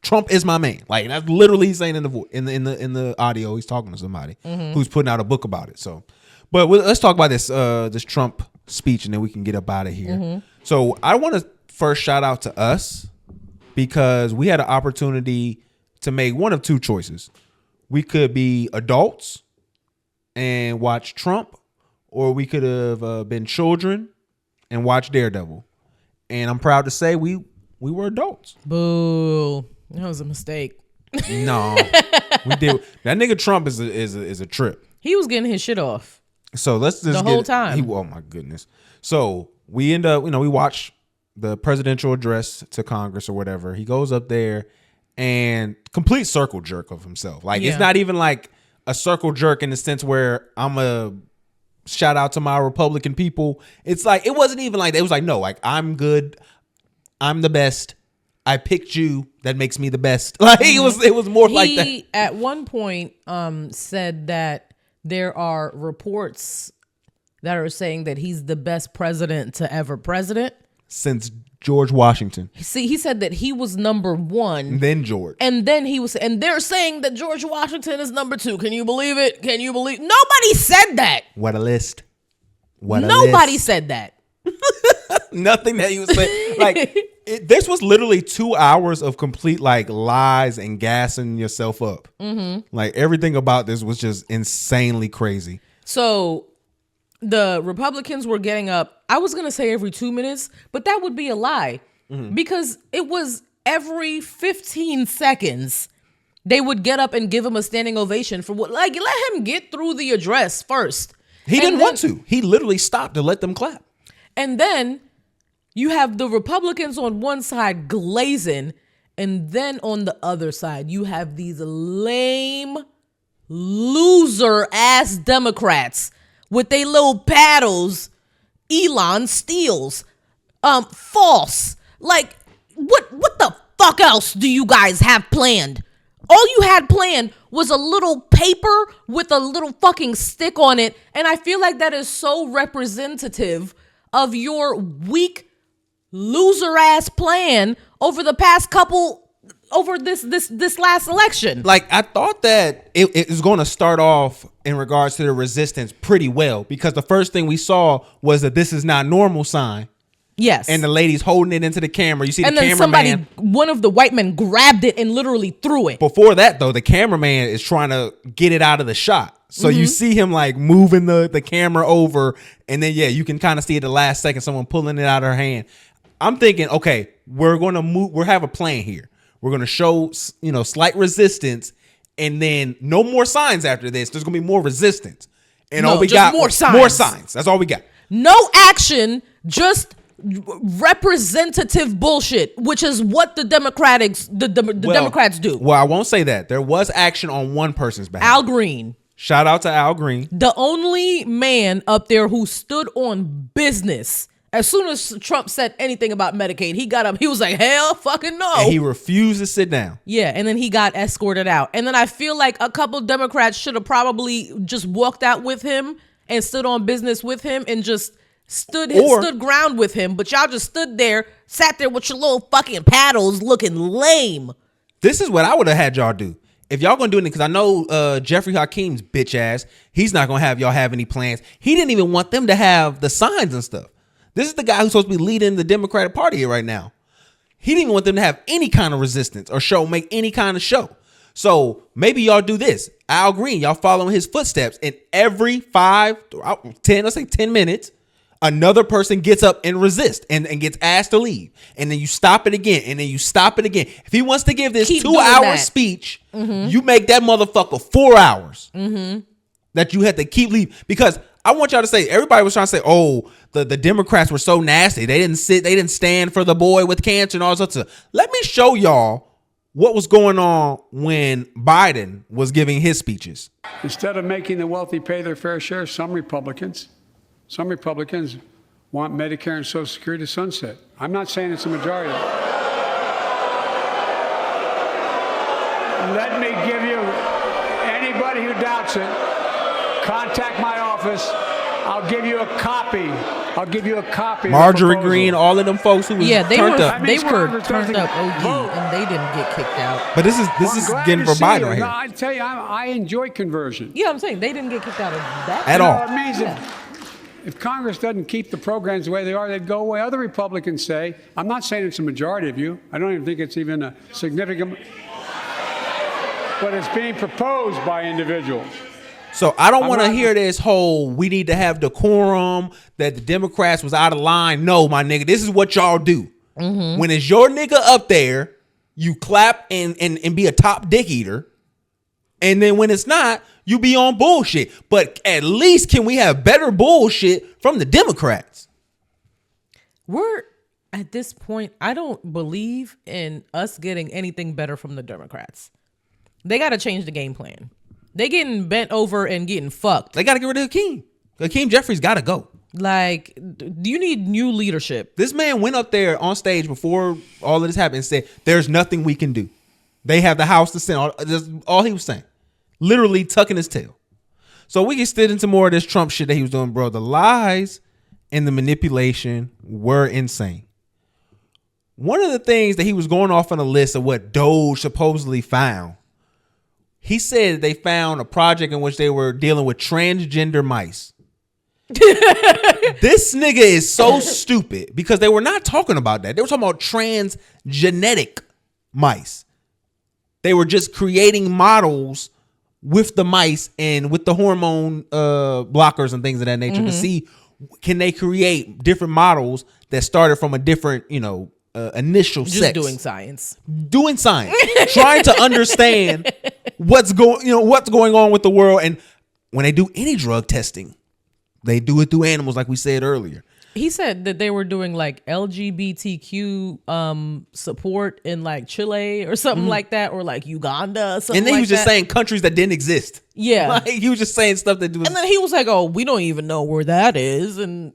Trump is my man." Like that's literally saying in the audio. He's talking to somebody who's putting out a book about it. So, but let's talk about this Trump speech, and then we can get up out of here. So I want to first shout out to us because we had an opportunity to make one of two choices. We could be adults and watch Trump, or we could have been children and watch Daredevil. And I'm proud to say we were adults. Boo! That was a mistake. No, we did. That nigga Trump is a trip. He was getting his shit off. So let's just the whole time. Oh my goodness. So we end up, we watch the presidential address to Congress or whatever. He goes up there and complete circle jerk of himself. Like it's not even like a circle jerk in the sense where I'm a shout out to my Republican people. It's like, it wasn't even like that. It was like, no, like I'm good. I'm the best. I picked you. That makes me the best. Like it was more like that. He at one point said that there are reports that are saying that he's the best president to ever president since George Washington. See, he said that he was number one. Then George. And then and they're saying that George Washington is number two. Can you believe it? Can you believe? Nobody said that. What a list. Nobody said that. Nothing that he was saying. Like this was literally 2 hours of complete like lies and gassing yourself up. Like everything about this was just insanely crazy. So the Republicans were getting up, I was going to say every 2 minutes, but that would be a lie because it was every 15 seconds they would get up and give him a standing ovation for what, like, let him get through the address first. He didn't want to. He literally stopped to let them clap. And then you have the Republicans on one side glazing, and then on the other side, you have these lame loser ass Democrats with they little paddles. Elon steals. False. Like, what the fuck else do you guys have planned? All you had planned was a little paper with a little fucking stick on it. And I feel like that is so representative of your weak loser ass plan over the past over this last election. Like, I thought that it was going to start off in regards to the resistance pretty well, because the first thing we saw was that this is not normal sign. Yes. And the lady's holding it into the camera. You see, and the then cameraman. one of the white men grabbed it and literally threw it. Before that, though, the cameraman is trying to get it out of the shot. So you see him like moving the camera over. And then, yeah, you can kind of see at the last second someone pulling it out of her hand. I'm thinking, okay, we're going to move. We'll have a plan here. We're going to show, slight resistance. And then no more signs after this. There's going to be more resistance. And all we got more signs. More signs. That's all we got. No action, just representative bullshit, which is what the Democrats do. Well, I won't say that. There was action on one person's behalf. Al Green. Shout out to Al Green. The only man up there who stood on business. As soon as Trump said anything about Medicaid, he got up. He was like, hell fucking no. And he refused to sit down. Yeah, and then he got escorted out. And then I feel like a couple Democrats should have probably just walked out with him and stood on business with him and just stood ground with him. But y'all just stood there, sat there with your little fucking paddles looking lame. This is what I would have had y'all do. If y'all gonna do anything, because I know Jeffrey Hakeem's bitch ass, he's not gonna have y'all have any plans. He didn't even want them to have the signs and stuff. This is the guy who's supposed to be leading the Democratic Party right now. He didn't even want them to have any kind of resistance or make any kind of show. So maybe y'all do this. Al Green, y'all follow his footsteps, and every 10 minutes, another person gets up and resists and gets asked to leave. And then you stop it again. And then you stop it again. If he wants to give this 2-hour speech, you make that motherfucker 4 hours that you had to keep leaving. Because I want y'all to say, everybody was trying to say, oh, the Democrats were so nasty. They didn't stand for the boy with cancer and all sorts of stuff. Let me show y'all what was going on when Biden was giving his speeches. Instead of making the wealthy pay their fair share, some Republicans want Medicare and Social Security to sunset. I'm not saying it's a majority. Let me give you, anybody who doubts it, contact my office. I'll give you a copy. Marjorie Greene, all of them folks who was turned up. They were turned up OD, and they didn't get kicked out. But this is getting for Biden right here. I tell you, I enjoy conversion. Yeah, I'm saying they didn't get kicked out of that at all. It means if Congress doesn't keep the programs the way they are, they'd go away. Other Republicans say, I'm not saying it's a majority of you. I don't even think it's even a significant, but it's being proposed by individuals. So I don't want to hear this whole, we need to have decorum, that the Democrats was out of line. No, my nigga, this is what y'all do. When it's your nigga up there, you clap and be a top dick eater. And then when it's not, you be on bullshit. But at least can we have better bullshit from the Democrats? We're at this point, I don't believe in us getting anything better from the Democrats. They got to change the game plan. They getting bent over and getting fucked. They got to get rid of Hakeem. Hakeem Jeffries got to go. Like, you need new leadership. This man went up there on stage before all of this happened and said, there's nothing we can do. They have the House to send. That's all he was saying. Literally tucking his tail. So we get into more of this Trump shit that he was doing, bro. The lies and the manipulation were insane. One of the things that he was going off on a list of what Doge supposedly found, he said they found a project in which they were dealing with transgender mice. This nigga is so stupid because they were not talking about that. They were talking about transgenic mice. They were just creating models with the mice and with the hormone blockers and things of that nature to see, can they create different models that started from a different, initial just sex. Doing science, trying to understand what's going on with the world. And when they do any drug testing, they do it through animals, like we said earlier. He said that they were doing like LGBTQ support in like Chile or something like that, or like Uganda. Something And then like he was just that. saying countries that didn't exist. Yeah. Like, he was just saying stuff that was. And then he was like, "Oh, we don't even know where that is." And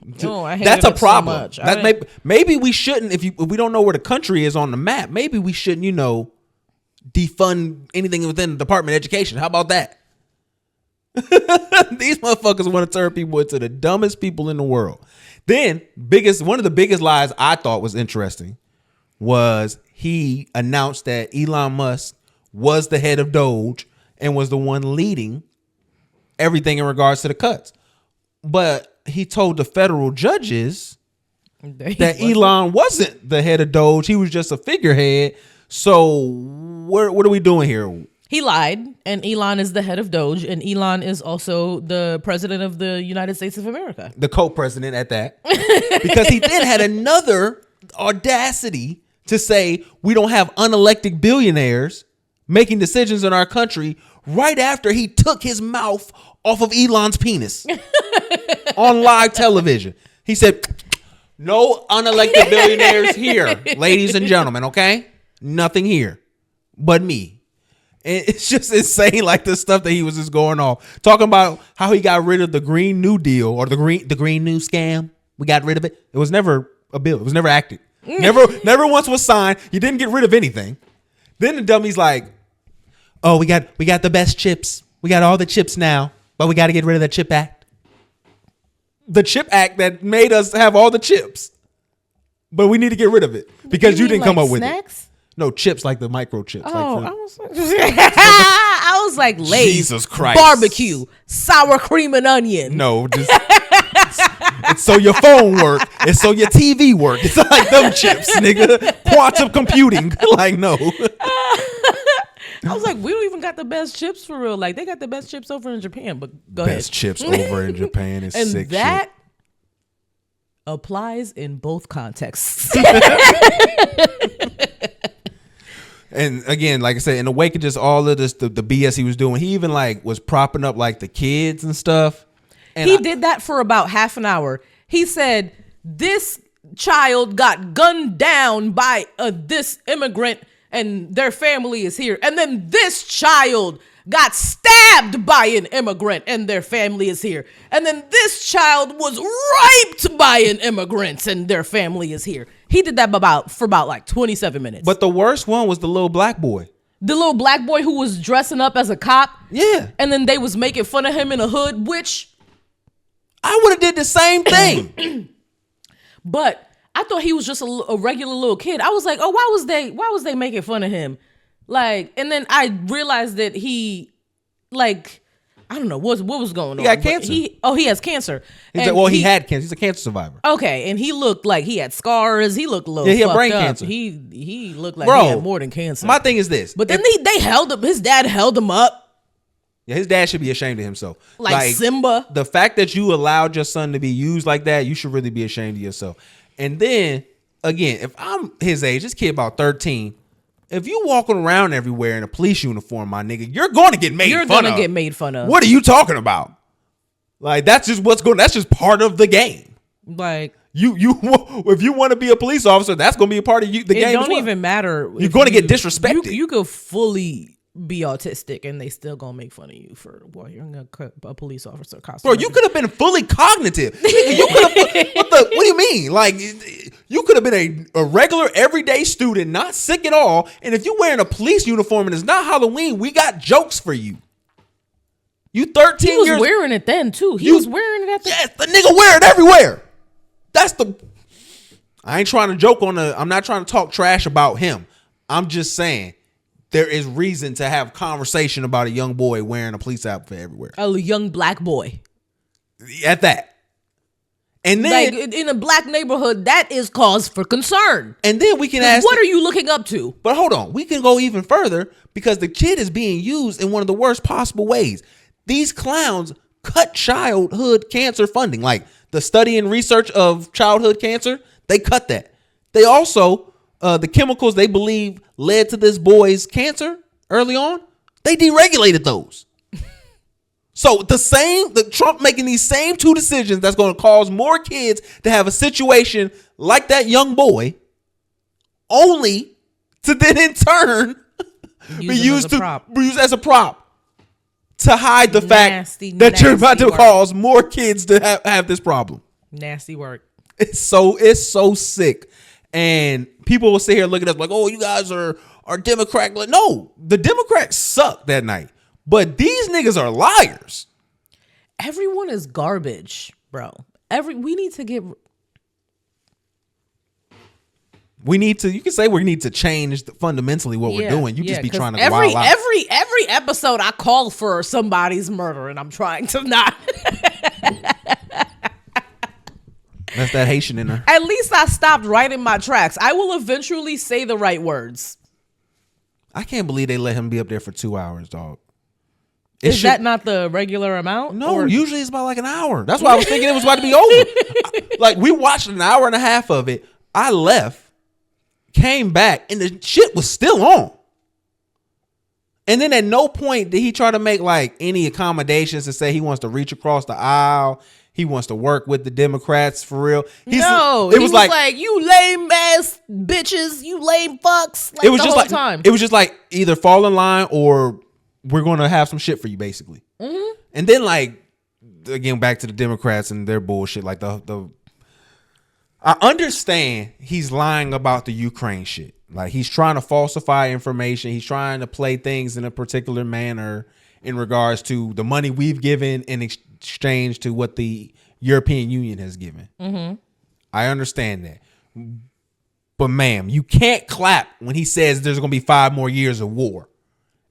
I hated that's a it problem. So much. That maybe we shouldn't. If we don't know where the country is on the map, maybe we shouldn't. Defund anything within the Department of Education. How about that? These motherfuckers want to turn people into the dumbest people in the world. Then one of the biggest lies I thought was interesting was he announced that Elon Musk was the head of Doge and was the one leading everything in regards to the cuts. But he told the federal judges that Elon wasn't the head of Doge. He was just a figurehead. So what are we doing here? He lied, and Elon is the head of Doge, and Elon is also the president of the United States of America. The co-president at that. Because he then had another audacity to say we don't have unelected billionaires making decisions in our country right after he took his mouth off of Elon's penis on live television. He said, no unelected billionaires here, ladies and gentlemen, okay? Nothing here but me. And it's just insane, like the stuff that he was just going off. Talking about how he got rid of the Green New Deal or the Green New scam. We got rid of it. It was never a bill. It was never acted. Never once was signed. You didn't get rid of anything. Then the dummy's like, oh, we got the best chips. We got all the chips now, but we got to get rid of the CHIP Act. The CHIP Act that made us have all the chips. But we need to get rid of it because you didn't come up with it. No, chips like the microchips. Oh, I was like, Lay's, Jesus Christ, barbecue, sour cream and onion. No, just it's so your phone work. It's so your TV work. It's like them chips, nigga. Quantum computing. Like, no. I was like, we don't even got the best chips for real. Like, they got the best chips over in Japan. But go ahead. Best chips over in Japan is and sick that shit. Applies in both contexts. And again, like I said, in the wake of just all of this, the BS he was doing, he even like was propping up like the kids and stuff. And he did that for about half an hour. He said, this child got gunned down by this immigrant and their family is here. And then this child got stabbed by an immigrant and their family is here. And then this child was raped by an immigrant and their family is here. He did that for about like 27 minutes. But the worst one was the little black boy. The little black boy who was dressing up as a cop. Yeah. And then they was making fun of him in a hood, which I would have did the same thing. But I thought he was just a regular little kid. I was like, oh, why was they making fun of him? Like, and then I realized that he, like, I don't know what was going on. He got cancer. He has cancer. He had cancer. He's a cancer survivor. Okay, and he looked like he had scars. He looked a little he had fucked brain up. cancer. He looked like Bro, he had more than cancer. My thing is this. But then they held him. His dad held him up. Yeah, his dad should be ashamed of himself. Like Simba. The fact that you allowed your son to be used like that, you should really be ashamed of yourself. And then, again, if I'm his age, this kid about 13, if you walking around everywhere in a police uniform, my nigga, you're going to get made fun of. You're going to get made fun of. What are you talking about? Like, that's just that's just part of the game. Like, you if you want to be a police officer, that's going to be a part of the game. It don't as well. even matter. You're going to get disrespected. You could fully be autistic and they still gonna make fun of you for, well, you're a police officer costume. Bro, you could have been fully cognitive. You could have. What do you mean? Like, you could have been a regular everyday student, not sick at all. And if you're wearing a police uniform and it's not Halloween, we got jokes for you. You 13 He was years wearing it then too. He was wearing it at the. Yes, the nigga wear it everywhere. That's the. I ain't trying to joke on the. I'm not trying to talk trash about him. I'm just saying. There is reason to have conversation about a young boy wearing a police outfit everywhere. A young black boy. At that. And then like in a black neighborhood, that is cause for concern. And then we can ask, what are you looking up to? But hold on, we can go even further because the kid is being used in one of the worst possible ways. These clowns cut childhood cancer funding, like the study and research of childhood cancer. They cut that. They also the chemicals they believe led to this boy's cancer early on, they deregulated those. So the Trump making these same two decisions that's going to cause more kids to have a situation like that young boy, only to then in turn be used as a prop to hide the fact that you're about to cause more kids to have this problem. Nasty work. It's so sick. And people will sit here looking at us like, oh, you guys are Democrat. Like, no, the Democrats suck that night. But these niggas are liars. Everyone is garbage, bro. We need to get... You can say we need to change fundamentally what we're doing. You just be trying to wild out. Every episode I call for somebody's murder and I'm trying to not. That's that Haitian in her. At least I stopped right in my tracks. I will eventually say the right words. I can't believe they let him be up there for 2 hours, dog. Is that not the regular amount? No, usually it's about like an hour. That's why I was thinking it was about to be over. Like, we watched an hour and a half of it. I left, came back, and the shit was still on. And then at no point did he try to make like any accommodations to say he wants to reach across the aisle. He wants to work with the Democrats for real. He was like, you lame ass bitches, you lame fucks. Like, it was the just whole like time. It was just like either fall in line or we're going to have some shit for you, basically. Mm-hmm. And then, like, again, back to the Democrats and their bullshit. Like I understand he's lying about the Ukraine shit. Like, he's trying to falsify information. He's trying to play things in a particular manner in regards to the money we've given in exchange to what the European Union has given. Mm-hmm. I understand that. But, ma'am, you can't clap when he says there's going to be 5 more years of war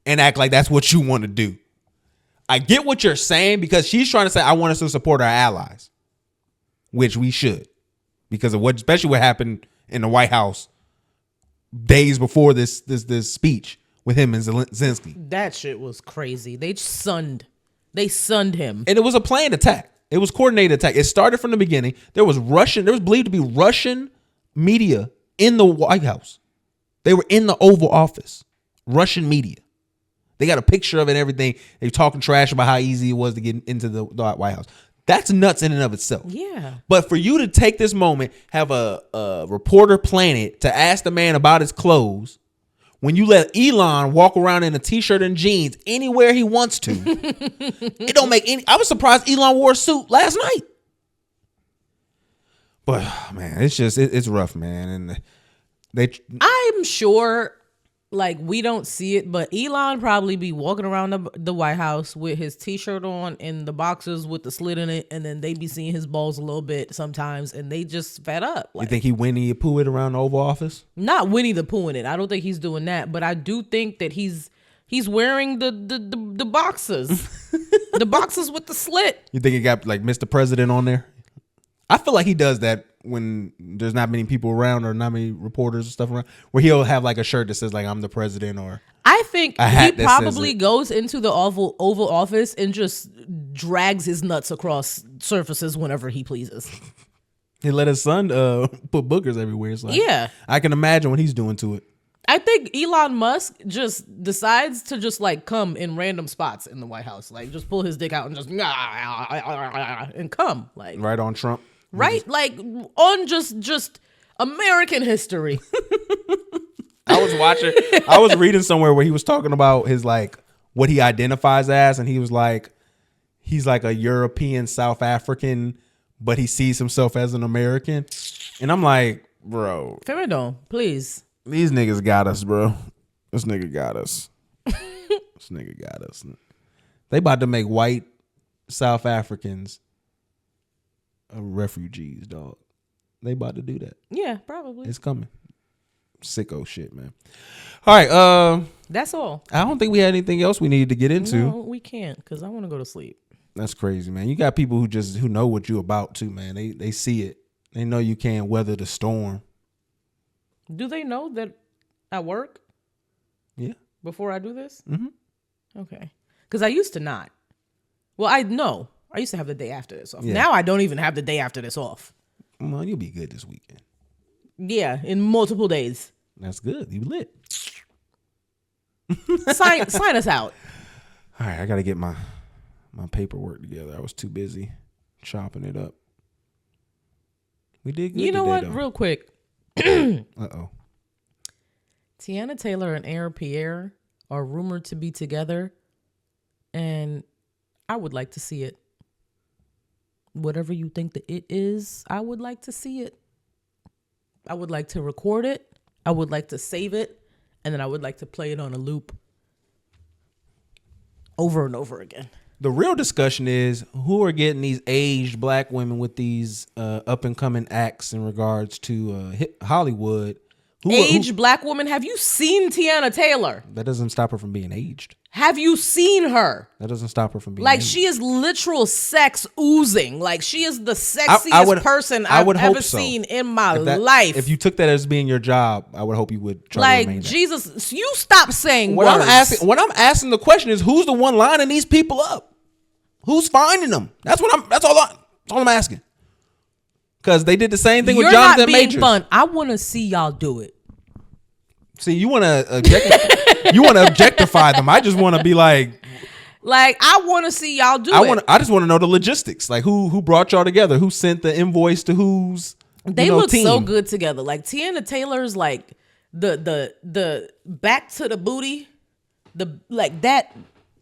and act like that's what you want to do. I get what you're saying because she's trying to say, I want us to support our allies, which we should, because of especially what happened in the White House days before this speech with him and Zelensky. That shit was crazy. They sunned him. And it was a planned attack. It was coordinated attack. It started from the beginning. There was believed to be Russian media in the White House. They were in the Oval Office. Russian media. They got a picture of it and everything. They were talking trash about how easy it was to get into the White House. That's nuts in and of itself. Yeah. But for you to take this moment, have a reporter plan it to ask the man about his clothes, when you let Elon walk around in a t-shirt and jeans anywhere he wants to, it don't make any... I was surprised Elon wore a suit last night. But, man, it's just... It's rough, man. And I'm sure... Like, we don't see it, but Elon probably be walking around the White House with his t-shirt on and the boxers with the slit in it, and then they be seeing his balls a little bit sometimes, and they just fed up. Like, you think he Winnie the Pooh it around the Oval Office? Not Winnie the Pooh in it. I don't think he's doing that, but I do think that he's wearing the boxers, the boxers with the slit. You think he got like Mr. President on there? I feel like he does that when there's not many people around or not many reporters and stuff around, where he'll have like a shirt that says like I'm the president, or I think he probably goes into the Oval Office and just drags his nuts across surfaces whenever he pleases. He let his son put boogers everywhere. So yeah, I can imagine what he's doing to it. I think Elon Musk just decides to just like come in random spots in the White House, like just pull his dick out and just and come like right on Trump. Right? Like on just American history. I was reading somewhere where he was talking about his like what he identifies as, and he was like he's like a European South African, but he sees himself as an American. And I'm like, bro. Feridon, please. These niggas got us, bro. This nigga got us. This nigga got us. They about to make white South Africans refugees, dog. They about to do that. Yeah, probably. It's coming. Sicko shit, man. All right, that's all. I don't think we had anything else we needed to get into. No, we can't, because I want to go to sleep. That's crazy, man. You got people who know what you about too, man. They see it. They know you can't weather the storm. Do they know that I work? Yeah. Before I do this? Mm-hmm. Okay. Because I used to not. Well, I know. I used to have the day after this off. Yeah. Now I don't even have the day after this off. Well, you'll be good this weekend. Yeah, in multiple days. That's good. You lit. Sign us out. All right, I got to get my my paperwork together. I was too busy chopping it up. We did good. You know today, what? though. Real quick. Uh-oh. Tiana Taylor and Aaron Pierre are rumored to be together, and I would like to see it. Whatever you think that it is, I would like to see it. I would like to record it. I would like to save it, and then I would like to play it on a loop over and over again. The real discussion is who are getting these aged black women with these up and coming acts in regards to Hollywood. Aged black woman. Have you seen Tiana Taylor? That doesn't stop her from being aged. Have you seen her? That doesn't stop her from being like aged. she is literal sex oozing. Like she is the sexiest person I've ever seen in my life. If you took that as being your job, I would hope you would try to remain that. Jesus, you stop saying what words. I'm asking the question is who's the one lining these people up? Who's finding them? That's all I'm asking. Because they did the same thing with Jonathan You're not being Majors. fun. I want to see y'all do it. See, you want to objectify them. I just want to be like I want to see y'all do it. I just want to know the logistics. Like who brought y'all together? Who sent the invoice to whose? They look team? so good together. Like Tiana Taylor's like the back to the booty, that.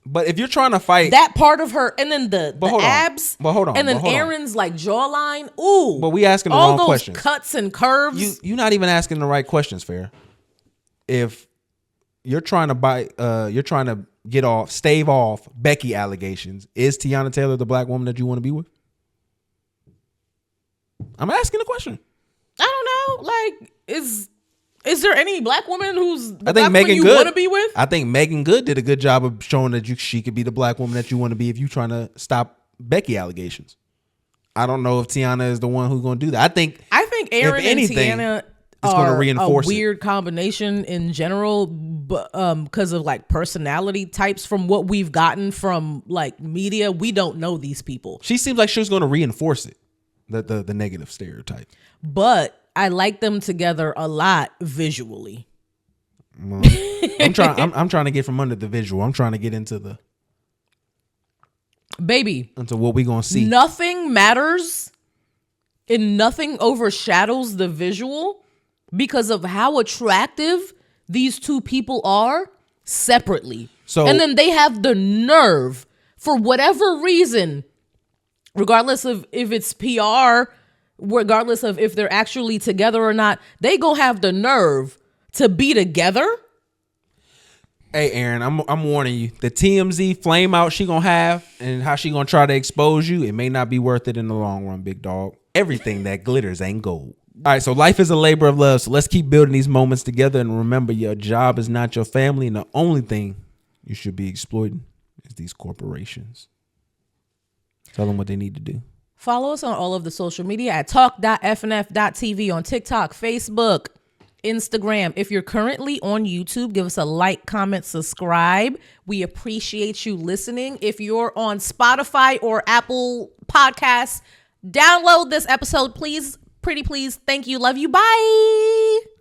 But if you're trying to fight that part of her, and then the abs, hold on, and then Aaron's like jawline. Ooh, but we asking the all wrong those questions. Cuts and curves. You're not even asking the right questions, Fair. If you're trying to stave off Becky allegations, is Tiana Taylor the black woman that you want to be with? I'm asking the question. I don't know. Like, is there any black woman who's the I think black Megan woman you Good want to be with? I think Megan Good did a good job of showing that she could be the black woman that you want to be if you're trying to stop Becky allegations. I don't know if Tiana is the one who's going to do that. I think Aaron and Tiana it's going to are reinforce a weird combination in general, but because of like personality types from what we've gotten from like media. We don't know these people. She seems like she was going to reinforce it, the negative stereotype. But I like them together a lot visually. Well, I'm trying to get from under the visual. I'm trying to get into the into what we gonna see. Nothing matters and nothing overshadows the visual because of how attractive these two people are separately. And then they have the nerve, for whatever reason, regardless of if it's PR, regardless of if they're actually together or not, they gonna have the nerve to be together. Hey, Aaron, I'm warning you. The TMZ flame out she gonna have and how she gonna try to expose you, it may not be worth it in the long run, big dog. Everything that glitters ain't gold. All right, so life is a labor of love. So let's keep building these moments together. And remember, your job is not your family. And the only thing you should be exploiting is these corporations. Tell them what they need to do. Follow us on all of the social media at talk.fnf.tv on TikTok, Facebook, Instagram. If you're currently on YouTube, give us a like, comment, subscribe. We appreciate you listening. If you're on Spotify or Apple Podcasts, download this episode, please. Pretty please. Thank you. Love you. Bye.